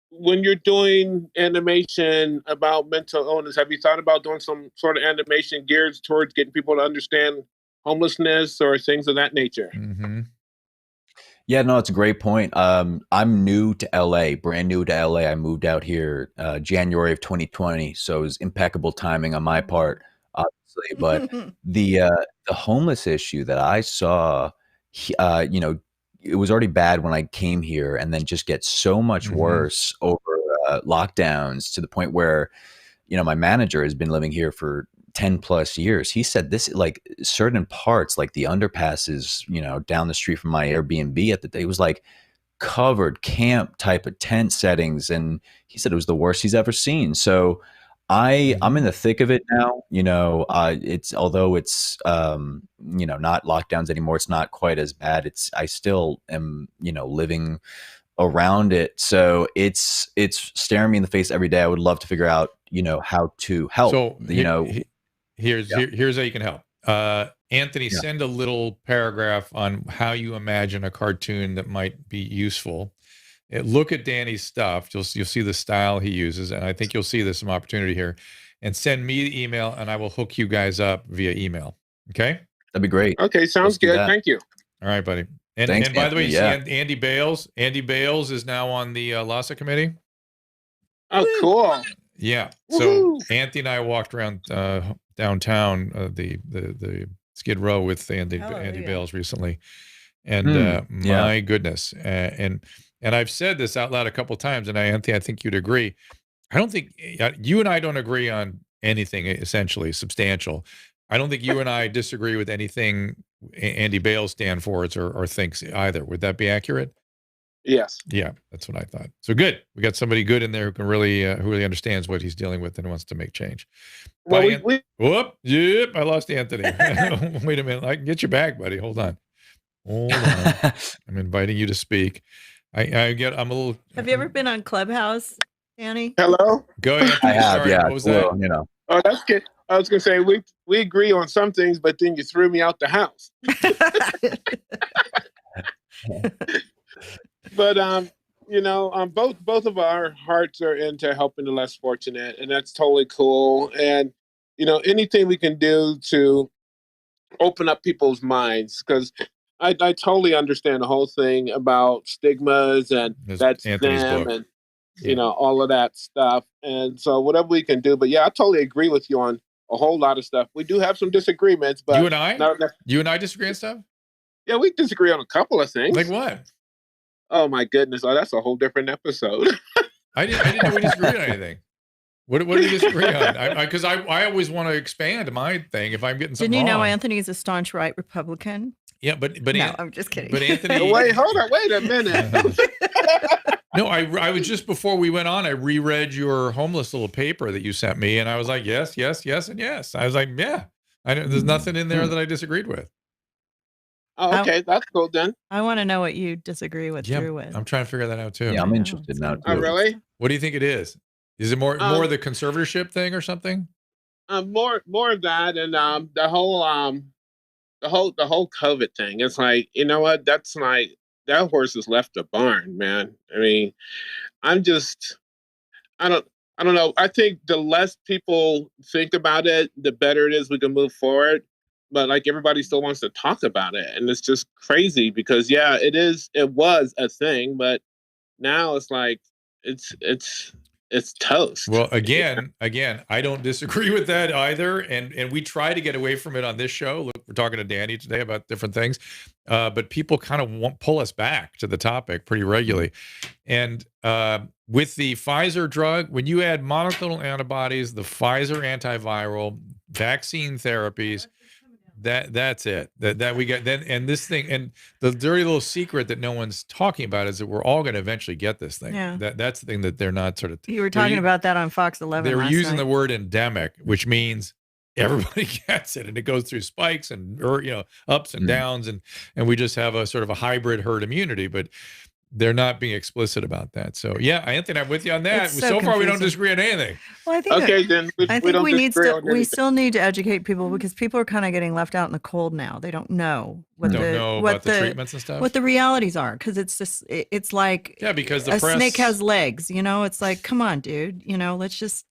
when you're doing animation about mental illness, have you thought about doing some sort of animation geared towards getting people to understand homelessness or things of that nature? Mm-hmm. Yeah, no, it's a great point. I'm new to LA, brand new to LA. I moved out here January of 2020, so it was impeccable timing on my part, obviously. But the homeless issue that I saw, it was already bad when I came here, and then just gets so much worse over lockdowns to the point where, my manager has been living here for 10 plus years. He said this, like certain parts, like the underpasses, down the street from my Airbnb at the day, was like covered camp type of tent settings. And he said it was the worst he's ever seen. So I'm in the thick of it now. Although it's, not lockdowns anymore. It's not quite as bad. I still am, living around it. So it's staring me in the face every day. I would love to figure out, how to help. So, here's how you can help. Anthony, send a little paragraph on how you imagine a cartoon that might be useful. Look at Danny's stuff. You'll see the style he uses, and I think you'll see there's some opportunity here. And send me the email, and I will hook you guys up via email. Okay? That'd be great. Okay, sounds good. Thank you. All right, buddy. And, Thanks, and by the way, Anthony, see Andy Bales. Andy Bales is now on the LASA committee. Oh, cool. Yeah. Woo-hoo. So Anthony and I walked around downtown, the Skid Row with Andy Bales recently, and my goodness, and I've said this out loud a couple of times, and Anthony, I think you'd agree. I don't think you and I don't agree on anything essentially substantial. I don't think you and I disagree with anything Andy Bales stands for or thinks either. Would that be accurate? Yes. Yeah, that's what I thought. So good. We got somebody good in there who can really understands what he's dealing with and wants to make change. Well, Yep, I lost Anthony. Wait a minute. I can get you back, buddy. Hold on. I'm inviting you to speak. I'm a little. Have you ever been on Clubhouse, Danny? Hello? Go ahead. I have, Sorry, yeah. what was that? Oh, that's good. I was gonna say we agree on some things, but then you threw me out the house. But both of our hearts are into helping the less fortunate, and that's totally cool. And anything we can do to open up people's minds, because I totally understand the whole thing about stigmas and that's Anthony's them book. And all of that stuff. And so whatever we can do, but yeah, I totally agree with you on a whole lot of stuff. We do have some disagreements, but you and I disagree on stuff. Yeah, we disagree on a couple of things. Like what? Oh my goodness! Oh, that's a whole different episode. I didn't know we disagreed on anything. What do we disagree on? Because I always want to expand my thing if I'm getting something Didn't you know wrong. Anthony is a staunch right Republican? Yeah, but no, I'm just kidding. But Anthony, wait a minute. No, I was just before we went on. I reread your homeless little paper that you sent me, and I was like, yes, and yes. I was like, yeah. There's nothing in there that I disagreed with. Oh, okay, that's cool then. I want to know what you disagree with Drew with. I'm trying to figure that out too. Yeah, I'm interested now too. Oh, really? What do you think it is? Is it more the conservatorship thing or something? More of that, and the whole COVID thing. It's like, you know what? That's like that horse has left the barn, man. I mean, I don't know. I think the less people think about it, the better it is we can move forward. But like everybody still wants to talk about it, and it's just crazy because it was a thing, but now it's like it's it's toast. Well, again, I don't disagree with that either. And we try to get away from it on this show. Look, we're talking to Danny today about different things. But people kind of pull us back to the topic pretty regularly. And with the Pfizer drug, when you add monoclonal antibodies, the Pfizer antiviral, vaccine therapies, that's it. That we get then, and this thing, and the dirty little secret that no one's talking about is that we're all going to eventually get this thing. Yeah. That's the thing that they're not sort of. You were talking about that on Fox 11. They were last using night. the word endemic, which means everybody gets it, and it goes through spikes and ups and downs, and we just have a sort of a hybrid herd immunity, but they're not being explicit about that. So yeah, Anthony, I'm with you on that. It's So far, we don't confusing. disagree on anything. Well, I think Okay, then we don't disagree on we anything. still need to educate people because people are kind of getting left out in the cold now. They don't know what about the treatments and stuff. what the realities are, because it's just it's like because the a press, snake has legs. It's like, come on, dude. Let's just.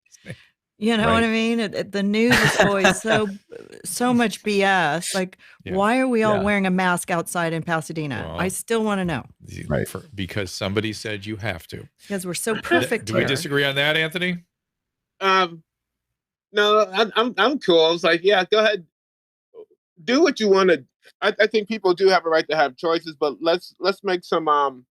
You know what I mean? The news is always so much BS. Like, why are we all wearing a mask outside in Pasadena? Well, I still want to know. Right. Because somebody said you have to. Because we're so perfect. Do we disagree on that, Anthony? No, I'm cool. I was like, yeah, go ahead, do what you want to. I think people do have a right to have choices, but let's make some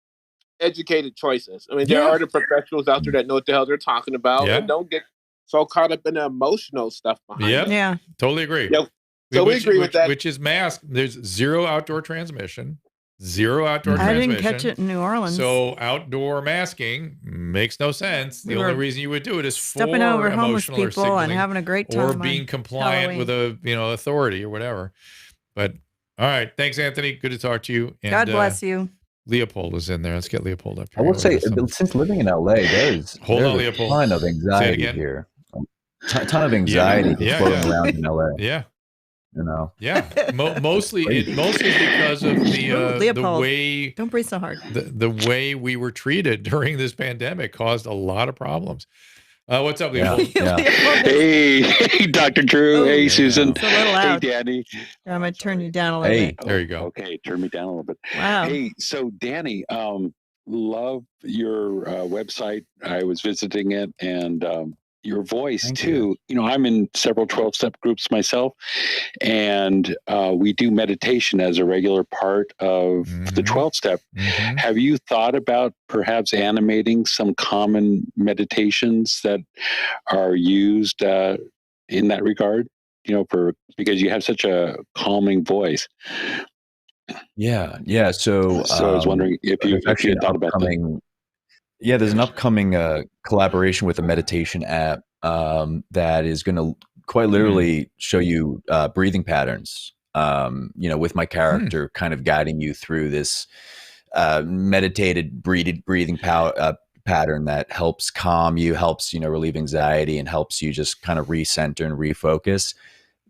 educated choices. I mean, there are the professionals out there that know what the hell they're talking about, and don't get so caught up in the emotional stuff behind it. Yeah, totally agree. Yep. So we agree with that. Which is mask. There's zero outdoor transmission. I didn't catch it in New Orleans. So outdoor masking makes no sense. The only reason you would do it is for stepping over homeless emotional people and having a great time, or being compliant with a authority or whatever. But all right, thanks, Anthony. Good to talk to you. And, God bless you. Leopold is in there. Let's get Leopold up here. I will say, since living in LA, there's a ton of anxiety here. A ton of anxiety floating around in LA. Yeah. Yeah. Mostly because of the way. Don't breathe so hard. The way we were treated during this pandemic caused a lot of problems. What's up, Leopold? Yeah. Hey, Dr. Drew. Hey, Susan. It's a little loud. Hey, Danny. I'm going to turn you down a little bit. There you go. Okay, turn me down a little bit. Wow. Hey, so Danny, love your website. I was visiting it, and your voice Thank too. I'm in several 12-step groups myself, and we do meditation as a regular part of the 12-step. Have you thought about perhaps animating some common meditations that are used in that regard? Because you have such a calming voice. Yeah. So I was wondering if you had thought about that. Yeah, there's an upcoming collaboration with a meditation app that is going to quite literally show you breathing patterns, with my character kind of guiding you through this meditated breathing pattern that helps calm you, helps, relieve anxiety, and helps you just kind of recenter and refocus.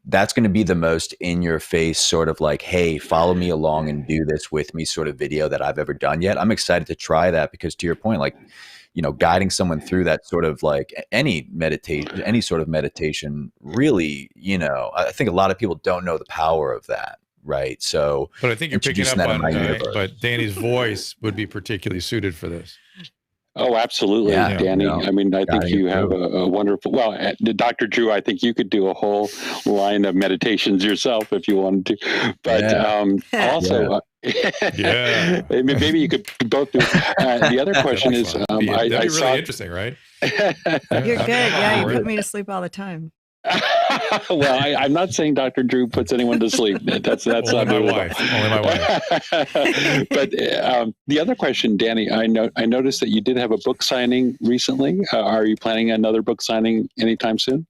That's going to be the most in your face sort of like, hey, follow me along and do this with me sort of video that I've ever done yet. I'm excited to try that because, to your point, like, guiding someone through that sort of like any sort of meditation, really, I think a lot of people don't know the power of that. Right. So, but I think you're picking up on, but Danny's voice would be particularly suited for this. Oh, absolutely, Danny. I mean, I think you have a wonderful, Dr. Drew, I think you could do a whole line of meditations yourself if you wanted to. But also, maybe you could both do the other question is, that'd be really interesting, right? You're good. Yeah, you put me to sleep all the time. Well, I'm not saying Dr. Drew puts anyone to sleep. That's only my wife. Only my wife. But the other question, Danny, I noticed that you did have a book signing recently. Are you planning another book signing anytime soon?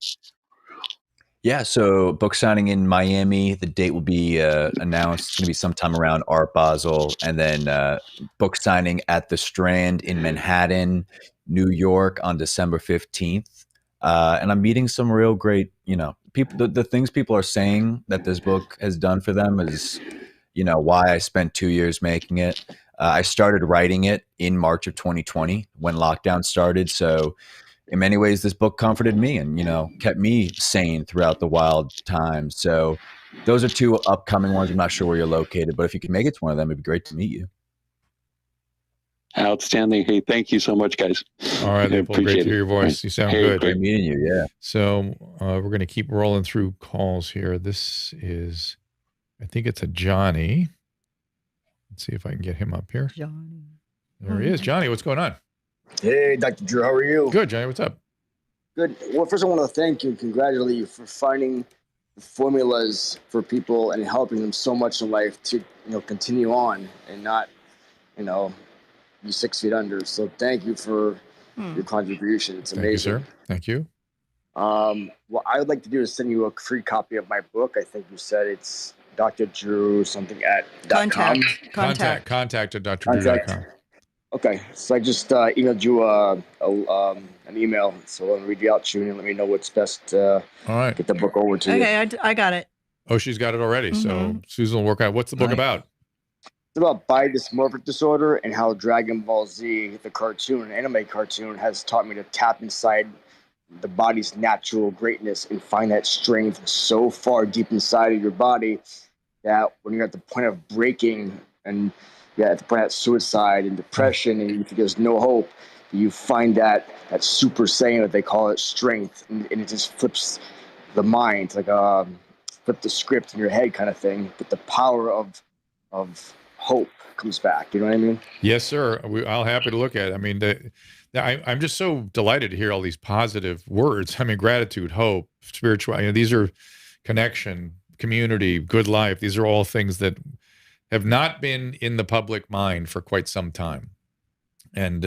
Yeah, so book signing in Miami. The date will be announced. It's going to be sometime around Art Basel, and then book signing at the Strand in Manhattan, New York, on December 15th. And I'm meeting some real great, people. The things people are saying that this book has done for them is, why I spent 2 years making it. I started writing it in March of 2020 when lockdown started. So in many ways, this book comforted me and, kept me sane throughout the wild times. So those are two upcoming ones. I'm not sure where you're located, but if you can make it to one of them, it'd be great to meet you. Outstanding. Hey, thank you so much, guys. All right, Leopold, great to hear your voice. You sound good. Great meeting you. Yeah. So we're going to keep rolling through calls here. This is, I think it's a Johnny. Let's see if I can get him up here. Johnny. There he is. Johnny, what's going on? Hey, Dr. Drew, how are you? Good, Johnny. What's up? Good. Well, first I want to thank you and congratulate you for finding the formulas for people and helping them so much in life to, continue on and not, be 6 feet under. So thank you for your contribution. It's amazing. Thank you, sir. Thank you. What I would like to do is send you a free copy of my book. I think you said it's Dr. Drew something at Contact at drdrew.com. Okay, so I just emailed you an email, so I'll read you out to you and let me know what's best. All right, get the book over to you. Okay, I got it. Oh, she's got it already. So Susan will work out. What's the book about? It's about body dysmorphic disorder and how Dragon Ball Z, the cartoon, anime cartoon, has taught me to tap inside the body's natural greatness and find that strength so far deep inside of your body that when you're at the point of breaking and at the point of suicide and depression and you think there's no hope, you find that super saiyan, that they call it, strength, and it just flips the mind, like flip the script in your head kind of thing. But the power of hope comes back. You know what I mean? Yes, sir. I'll happy to look at it. I mean, I'm just so delighted to hear all these positive words. I mean, gratitude, hope, spirituality. These are connection, community, good life. These are all things that have not been in the public mind for quite some time. And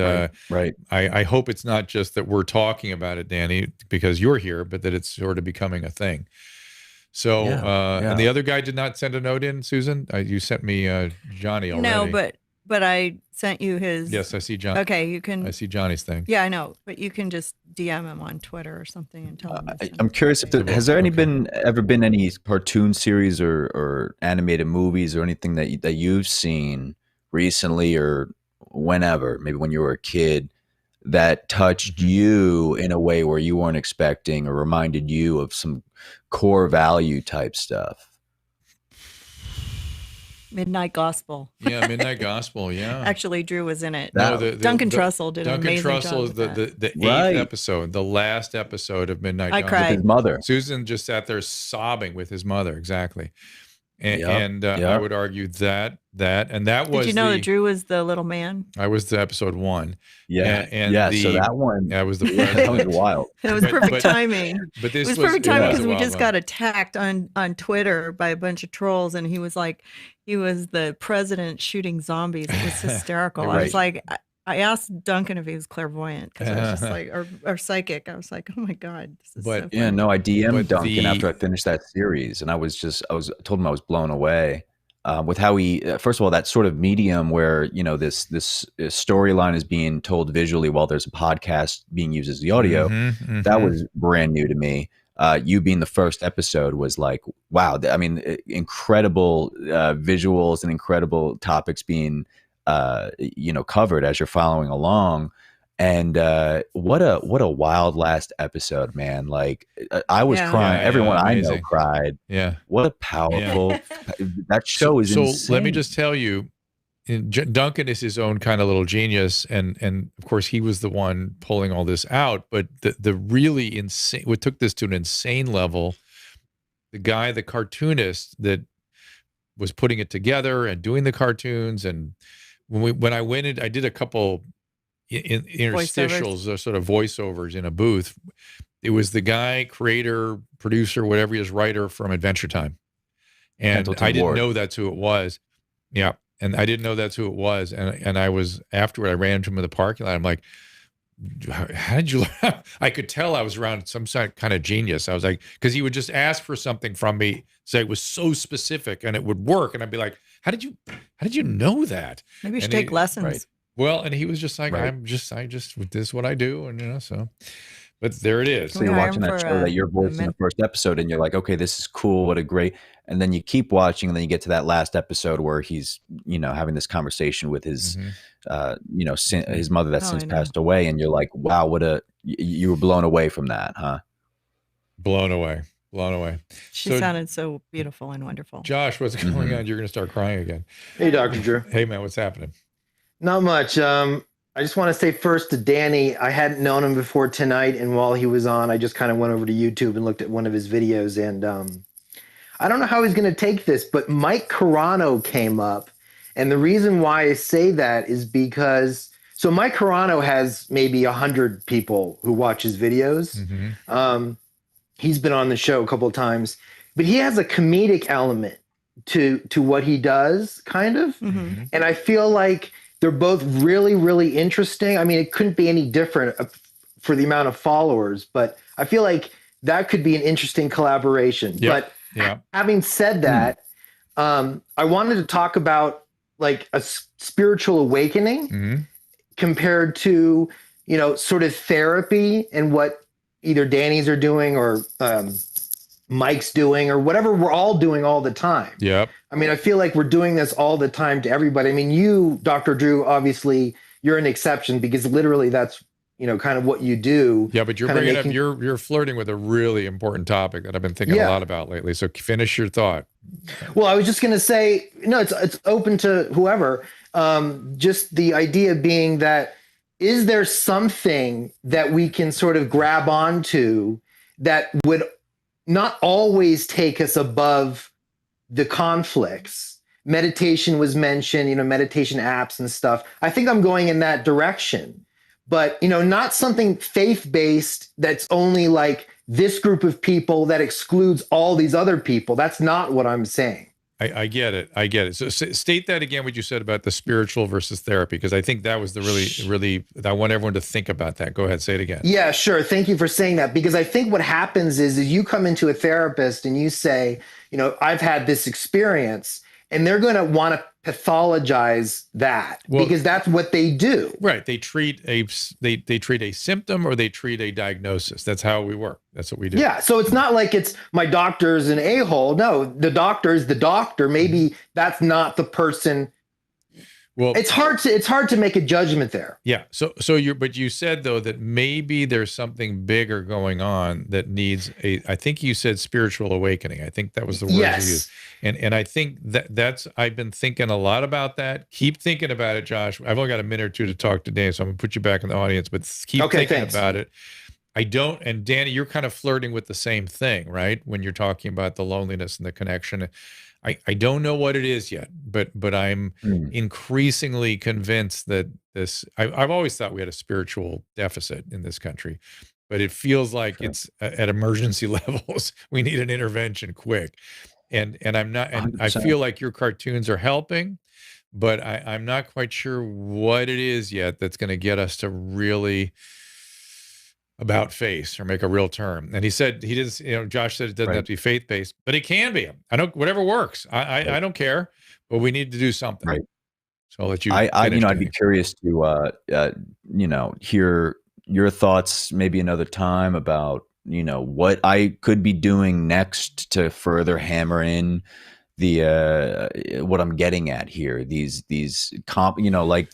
right. I hope it's not just that we're talking about it, Danny, because you're here, but that it's sort of becoming a thing. So, and the other guy did not send a note in, Susan? You sent me Johnny already. No, but I sent you his. Yes, I see John. Okay, you can. I see Johnny's thing. Yeah, I know, but you can just DM him on Twitter or something and tell him. I'm curious if has there ever been any cartoon series or animated movies or anything that you've seen recently or whenever, maybe when you were a kid, that touched you in a way where you weren't expecting or reminded you of some core value type stuff? Midnight Gospel. Yeah, Midnight Gospel. Yeah. Actually, Drew was in it. Duncan Trussell did an amazing job. Duncan Trussell is the 8th episode, the last episode of Midnight Gospel. I cried. With his mother. Susan just sat there sobbing with his mother. Exactly. And I would argue that was. Did you know that Drew was the little man? I was the episode 1. Yeah. So that one. That was the that was wild. It was perfect timing. But this was perfect timing because we just got attacked on Twitter by a bunch of trolls, and he was like, he was the president shooting zombies. It was hysterical. Right. I was like, I asked Duncan if he was clairvoyant because I was just like, or psychic. I was like, oh my God, this is so funny. Yeah, no, I DM'd Duncan after I finished that series, and I told him I was blown away with how he, first of all, that sort of medium where, this storyline is being told visually while there's a podcast being used as the audio. That was brand new to me. You being the first episode was like, wow. I mean, incredible visuals and incredible topics being covered as you're following along. And what a wild last episode, man. Like I was crying. Everyone I know cried. Yeah. What a powerful that show is insane. So let me just tell you, Duncan is his own kind of little genius, and of course he was the one pulling all this out. But the really insane, what took this to an insane level, the cartoonist that was putting it together and doing the cartoons, and when I went in, I did a couple interstitials, sort of voiceovers in a booth. It was the guy, creator, producer, whatever he is, writer from Adventure Time, and I didn't know that's who it was. Yeah. And I didn't know that's who it was. And I was, afterward, I ran into him in the parking lot. I'm like, how did you learn? I could tell I was around some kind of genius. I was like, because he would just ask for something from me, say it was so specific and it would work. And I'd be like, how did you know that? Maybe you should take lessons. Right. Well, and he was just like, I just, this is what I do. And, so, but there it is. So you're watching that show that you're voicing the first episode and you're like, okay, this is cool. What a great, and then you keep watching and then you get to that last episode where he's, having this conversation with his, his mother that's since passed away. And you're like, wow, you were blown away from that, huh? Blown away. She sounded so beautiful and wonderful. Josh, what's going on? You're going to start crying again. Hey, Dr. Drew. Hey, man, what's happening? Not much. I just want to say first to Danny, I hadn't known him before tonight, and while he was on, I just kind of went over to YouTube and looked at one of his videos, and I don't know how he's going to take this, but Mike Carano came up, and the reason why I say that is because Mike Carano has maybe 100 people who watch his videos. Mm-hmm. He's been on the show a couple of times, but he has a comedic element to what he does, kind of, mm-hmm. and I feel like they're both really, really interesting. I mean, it couldn't be any different for the amount of followers, but I feel like that could be an interesting collaboration. Yep. But having said that, I wanted to talk about like a spiritual awakening compared to, sort of therapy and what either Danny's are doing or Mike's doing or whatever we're all doing all the time. Yep. I mean, I feel like we're doing this all the time to everybody. I mean, you, Dr. Drew, obviously you're an exception because literally that's, kind of what you do. Yeah, but you're bringing up, you're flirting with a really important topic that I've been thinking a lot about lately. So finish your thought. Well, I was just going to say, no, it's open to whoever. Just the idea being that, is there something that we can sort of grab onto that would not always take us above the conflicts? Meditation was mentioned, meditation apps and stuff. I think I'm going in that direction, but, not something faith-based that's only like this group of people that excludes all these other people. That's not what I'm saying. I get it. I get it. So state that again, what you said about the spiritual versus therapy, because I think that was the really, I want everyone to think about that. Go ahead, say it again. Yeah, sure. Thank you for saying that, because I think what happens is you come into a therapist and you say, I've had this experience, and they're going to want to pathologize that because that's what they do. Right. They treat a symptom or they treat a diagnosis. That's how we work. That's what we do. Yeah. So it's not like it's my doctor's an a-hole. No, the doctor is the doctor. Maybe that's not the person. Well, it's hard to make a judgment there. Yeah. But you said though that maybe there's something bigger going on that needs I think you said spiritual awakening. I think that was the word you used. And I think that's I've been thinking a lot about that. Keep thinking about it, Josh. I've only got a minute or two to talk today, so I'm gonna put you back in the audience, but keep thinking about it. And Danny, you're kind of flirting with the same thing, right? When you're talking about the loneliness and the connection. I don't know what it is yet, but I'm increasingly convinced that I've always thought we had a spiritual deficit in this country, but it feels like it's at emergency levels. We need an intervention quick. And I'm not, and 100%. I feel like your cartoons are helping, but I'm not quite sure what it is yet that's going to get us to really about face or make a real turn. And he said he didn't, Josh said it doesn't have to be faith-based, but it can be. Whatever works. I don't care, but we need to do something. Right. So I'll let you. I'd be curious to hear your thoughts maybe another time about what I could be doing next to further hammer in the what I'm getting at here. These like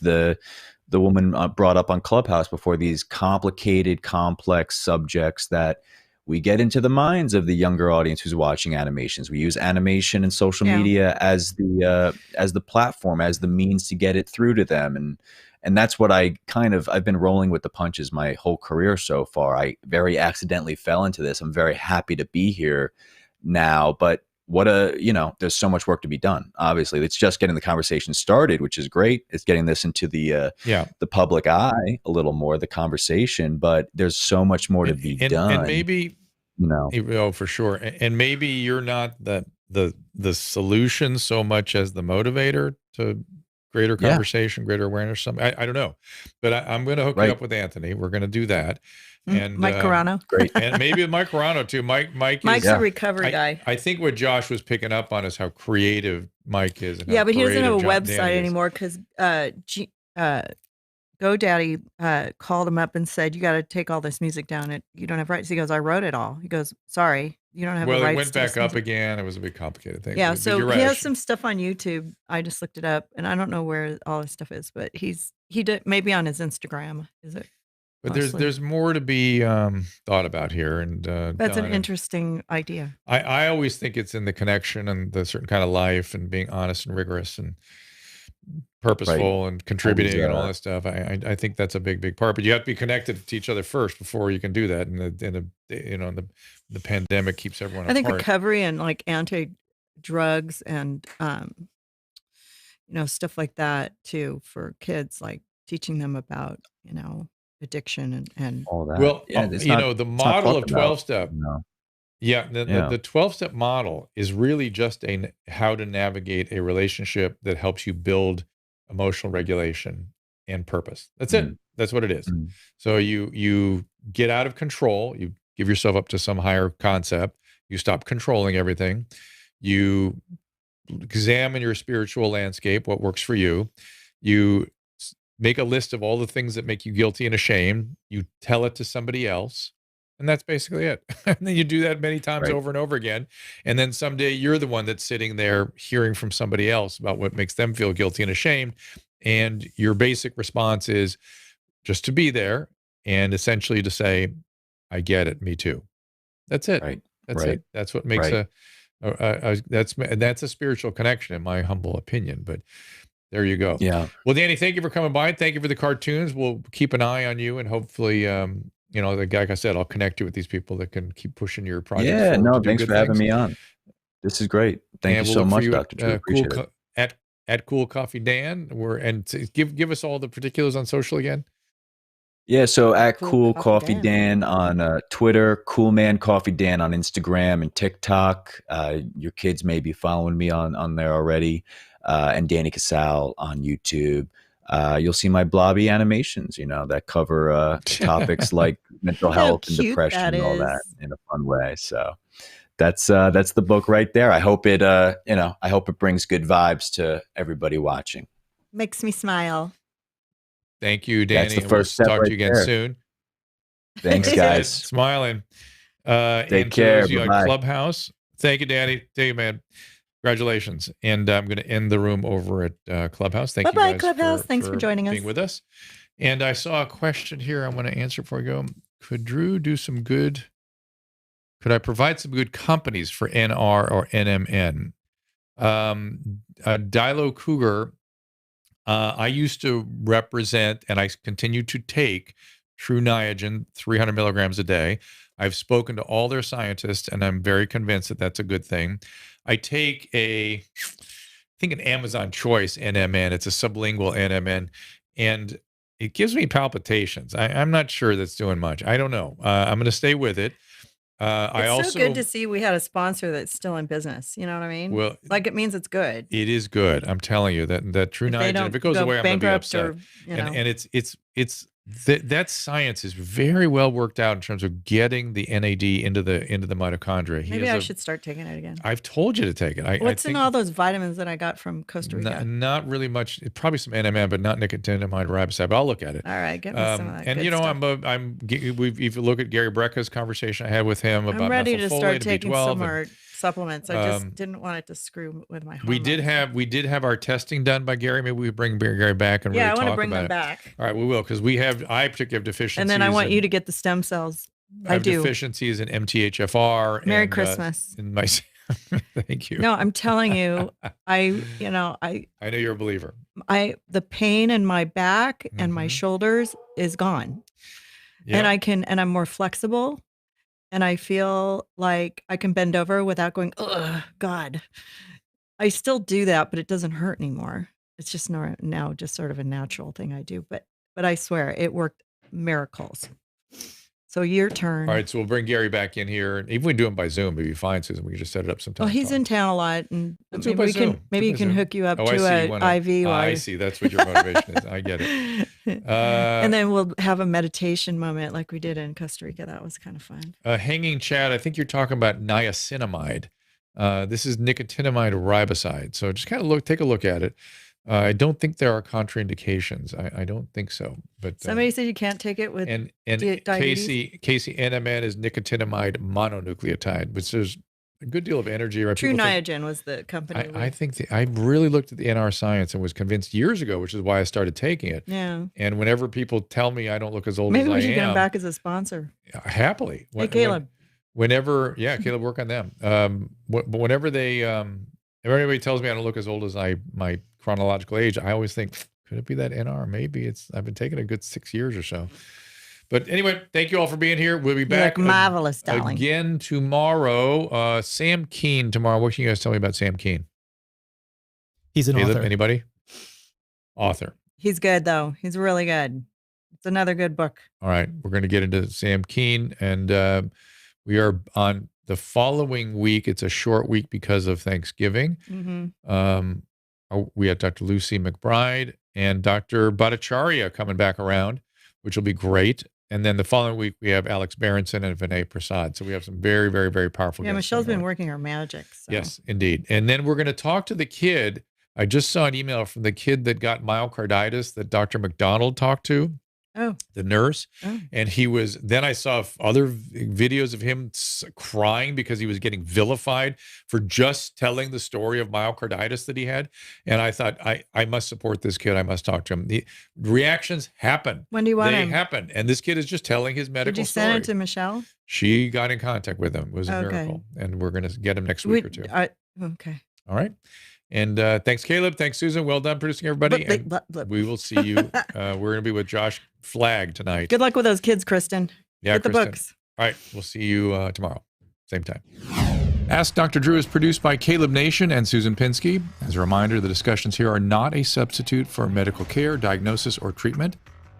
the woman brought up on Clubhouse before, these complicated, complex subjects that we get into the minds of the younger audience who's watching animations. We use animation and social media as the platform, as the means to get it through to them. And that's what I've been rolling with the punches my whole career so far. I very accidentally fell into this. I'm very happy to be here now, but there's so much work to be done. Obviously, it's just getting the conversation started, which is great. It's getting this into the public eye a little more, the conversation, but there's so much more to be done. And maybe, for sure. And maybe you're not the solution so much as the motivator to greater conversation, greater awareness. Something I don't know, but I'm going to hook you up with Anthony. We're going to do that. And Mike Carano. Great. And maybe Mike Carano too. Mike's a recovery guy. I think what Josh was picking up on is how creative Mike is. And but he doesn't have a website anymore because GoDaddy called him up and said, you got to take all this music down. You don't have rights. He goes, I wrote it all. He goes, sorry, you don't have the rights. Well, it went back up again. It was a big complicated thing. Yeah, so he has some stuff on YouTube. I just looked it up, and I don't know where all his stuff is, but he did maybe on his Instagram. Is it? But there's more to be thought about here, and that's an interesting idea. I always think it's in the connection and the certain kind of life and being honest and rigorous and purposeful and contributing and all that stuff. I think that's a big part, but you have to be connected to each other first before you can do that. And the pandemic keeps everyone apart. I think recovery and like anti-drugs and, stuff like that too, for kids, like teaching them about, addiction and all that. Well, the model of 12-step. Yeah, the 12-step model is really just how to navigate a relationship that helps you build emotional regulation and purpose. That's it. That's what it is. So you get out of control, you give yourself up to some higher concept, you stop controlling everything, you examine your spiritual landscape, what works for you, you make a list of all the things that make you guilty and ashamed, you tell it to somebody else. And that's basically it. And then you do that many times over and over again. And then someday you're the one that's sitting there hearing from somebody else about what makes them feel guilty and ashamed. And your basic response is just to be there and essentially to say, I get it. Me too. That's it. That's it. That's what makes that's a spiritual connection in my humble opinion. But there you go. Yeah. Well, Danny, thank you for coming by. Thank you for the cartoons. We'll keep an eye on you and hopefully, like I said, I'll connect you with these people that can keep pushing your project. Yeah, no, thanks for having me on. This is great. Thank you so much, Dr. Drew. Appreciate it. At Cool Coffeedan, give us all the particulars on social again. Yeah, so at Cool Coffeedan on Twitter, Coolman Coffeedan on Instagram and TikTok. Your kids may be following me on there already, and Danny Casale on YouTube. You'll see my blobby animations, that cover topics like mental health and depression and all that in a fun way. So that's the book right there. I hope it brings good vibes to everybody watching. Makes me smile. Thank you, Danny. That's the first step. Talk to you again soon. Thanks, guys. Smiling. Take care. On Clubhouse. Thank you, Danny. Thank you, man. Congratulations. And I'm going to end the room over at Clubhouse. Thank you guys. Bye-bye, Clubhouse. Thanks for joining us. Being with us. And I saw a question here I want to answer before I go. Could Drew do some good? Could I provide some good companies for NR or NMN? Dilo Cougar, I used to represent, and I continue to take True Niagen, 300 milligrams a day. I've spoken to all their scientists, and I'm very convinced that that's a good thing. I take I think an Amazon Choice NMN. It's a sublingual NMN, and it gives me palpitations. I'm not sure that's doing much. I don't know. I'm going to stay with it. It's so good to see we had a sponsor that's still in business. You know what I mean? Well, like it means it's good. It is good. I'm telling you that True Niagen, if it goes away, I'm going to be upset. And it's that science is very well worked out in terms of getting the NAD into the mitochondria. Maybe I should start taking it again. I've told you to take it. What's in all those vitamins that I got from Costa Rica? Not really much. Probably some NMN, but not nicotinamide riboside. But I'll look at it. All right, get me some of that. And if you look at Gary Brecka's conversation I had with him about I'm ready to start taking B12 some more supplements. I just didn't want it to screw with my hormones. We did have our testing done by Gary. Maybe we bring Gary back and really talk about it. Yeah, I want to bring them back. All right, we will, because I particularly have deficiencies. And then I want you to get the stem cells. I have deficiencies in MTHFR. Merry Christmas. Thank you. No, I'm telling you, I know you're a believer. The pain in my back and my shoulders is gone. Yep. And I'm more flexible. And I feel like I can bend over without going, oh, God. I still do that, but it doesn't hurt anymore. It's just now just sort of a natural thing I do. But I swear, it worked miracles. So your turn. All right, so we'll bring Gary back in here. Even if we do him by Zoom, it'd be fine, Susan. We can just set it up sometime. Well, he's in town a lot, and maybe he can hook you up to an IV. I see. That's what your motivation is. I get it. And then we'll have a meditation moment like we did in Costa Rica. That was kind of fun. Hanging Chad, I think you're talking about niacinamide. This is nicotinamide riboside. So just kind of take a look at it. I don't think there are contraindications. I don't think so. But somebody said you can't take it with diabetes. Casey NMN is nicotinamide mononucleotide, which there's a good deal of energy. Right? True Niagen was the company. I think I really looked at the NR science and was convinced years ago, which is why I started taking it. Yeah. And whenever people tell me I don't look as old as I am, maybe we should get him back as a sponsor. Happily. Hey, Caleb. Caleb, work on them. But whenever they If anybody tells me I don't look as old as my chronological age, I always think, could it be that NR? Maybe I've been taking a good 6 years or so. But anyway, thank you all for being here. We'll be back marvelous, darling. Again tomorrow. Sam Keen tomorrow. What can you guys tell me about Sam Keen? He's an author. Anybody? Author. He's good, though. He's really good. It's another good book. All right. We're going to get into Sam Keen. And we are on the following week. It's a short week because of Thanksgiving. We have Dr. Lucy McBride and Dr. Bhattacharya coming back around, which will be great. And then the following week, we have Alex Berenson and Vinay Prasad. So we have some very, very, very powerful guests. Michelle's been working her magic. So. Yes, indeed. And then we're going to talk to the kid. I just saw an email from the kid that got myocarditis that Dr. McDonald talked to. Oh. The nurse. Oh. And then I saw other videos of him crying because he was getting vilified for just telling the story of myocarditis that he had. And I thought, I must support this kid. I must talk to him. The reactions happen. When do you want him? They happen. And this kid is just telling his medical story. Did you send it to Michelle? She got in contact with him. It was a miracle. And we're going to get him next week or two. Okay. All right. And thanks, Caleb. Thanks, Susan. Well done producing, everybody. We will see you. We're going to be with Josh Flagg tonight. Good luck with those kids, Kristen. Yeah, Get the books. All right. We'll see you tomorrow. Same time. Ask Dr. Drew is produced by Caleb Nation and Susan Pinsky. As a reminder, the discussions here are not a substitute for medical care, diagnosis, or treatment.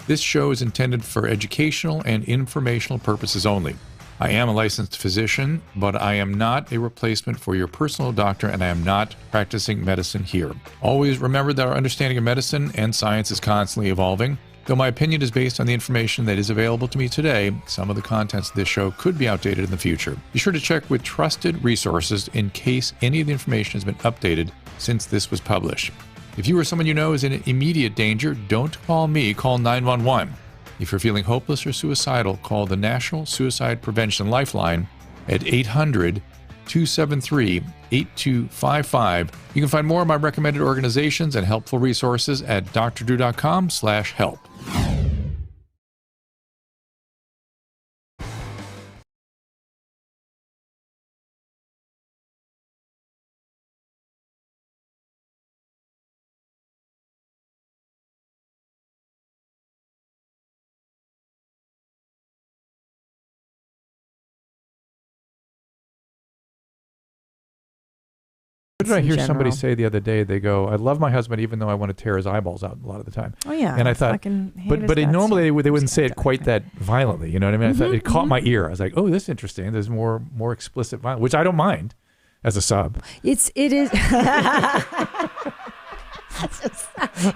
This show is intended for educational and informational purposes only. I am a licensed physician, but I am not a replacement for your personal doctor, and I am not practicing medicine here. Always remember that our understanding of medicine and science is constantly evolving. Though my opinion is based on the information that is available to me today, some of the contents of this show could be outdated in the future. Be sure to check with trusted resources in case any of the information has been updated since this was published. If you or someone you know is in immediate danger, don't call me, call 911. If you're feeling hopeless or suicidal, call the National Suicide Prevention Lifeline at 800-273-8255. You can find more of my recommended organizations and helpful resources at drdrew.com/help. What did I hear somebody say the other day? They go, I love my husband even though I want to tear his eyeballs out a lot of the time. Oh, yeah. And I thought, but normally they wouldn't say it quite that violently. You know what I mean? I thought it caught my ear. I was like, oh, this is interesting. There's more explicit violence, which I don't mind as a sub. It is.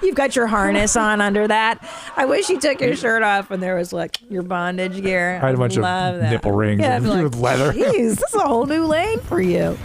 You've got your harness on under that. I wish you took your shirt off and there was like your bondage gear. I had a bunch of nipple rings and leather. Jeez, this is a whole new lane for you.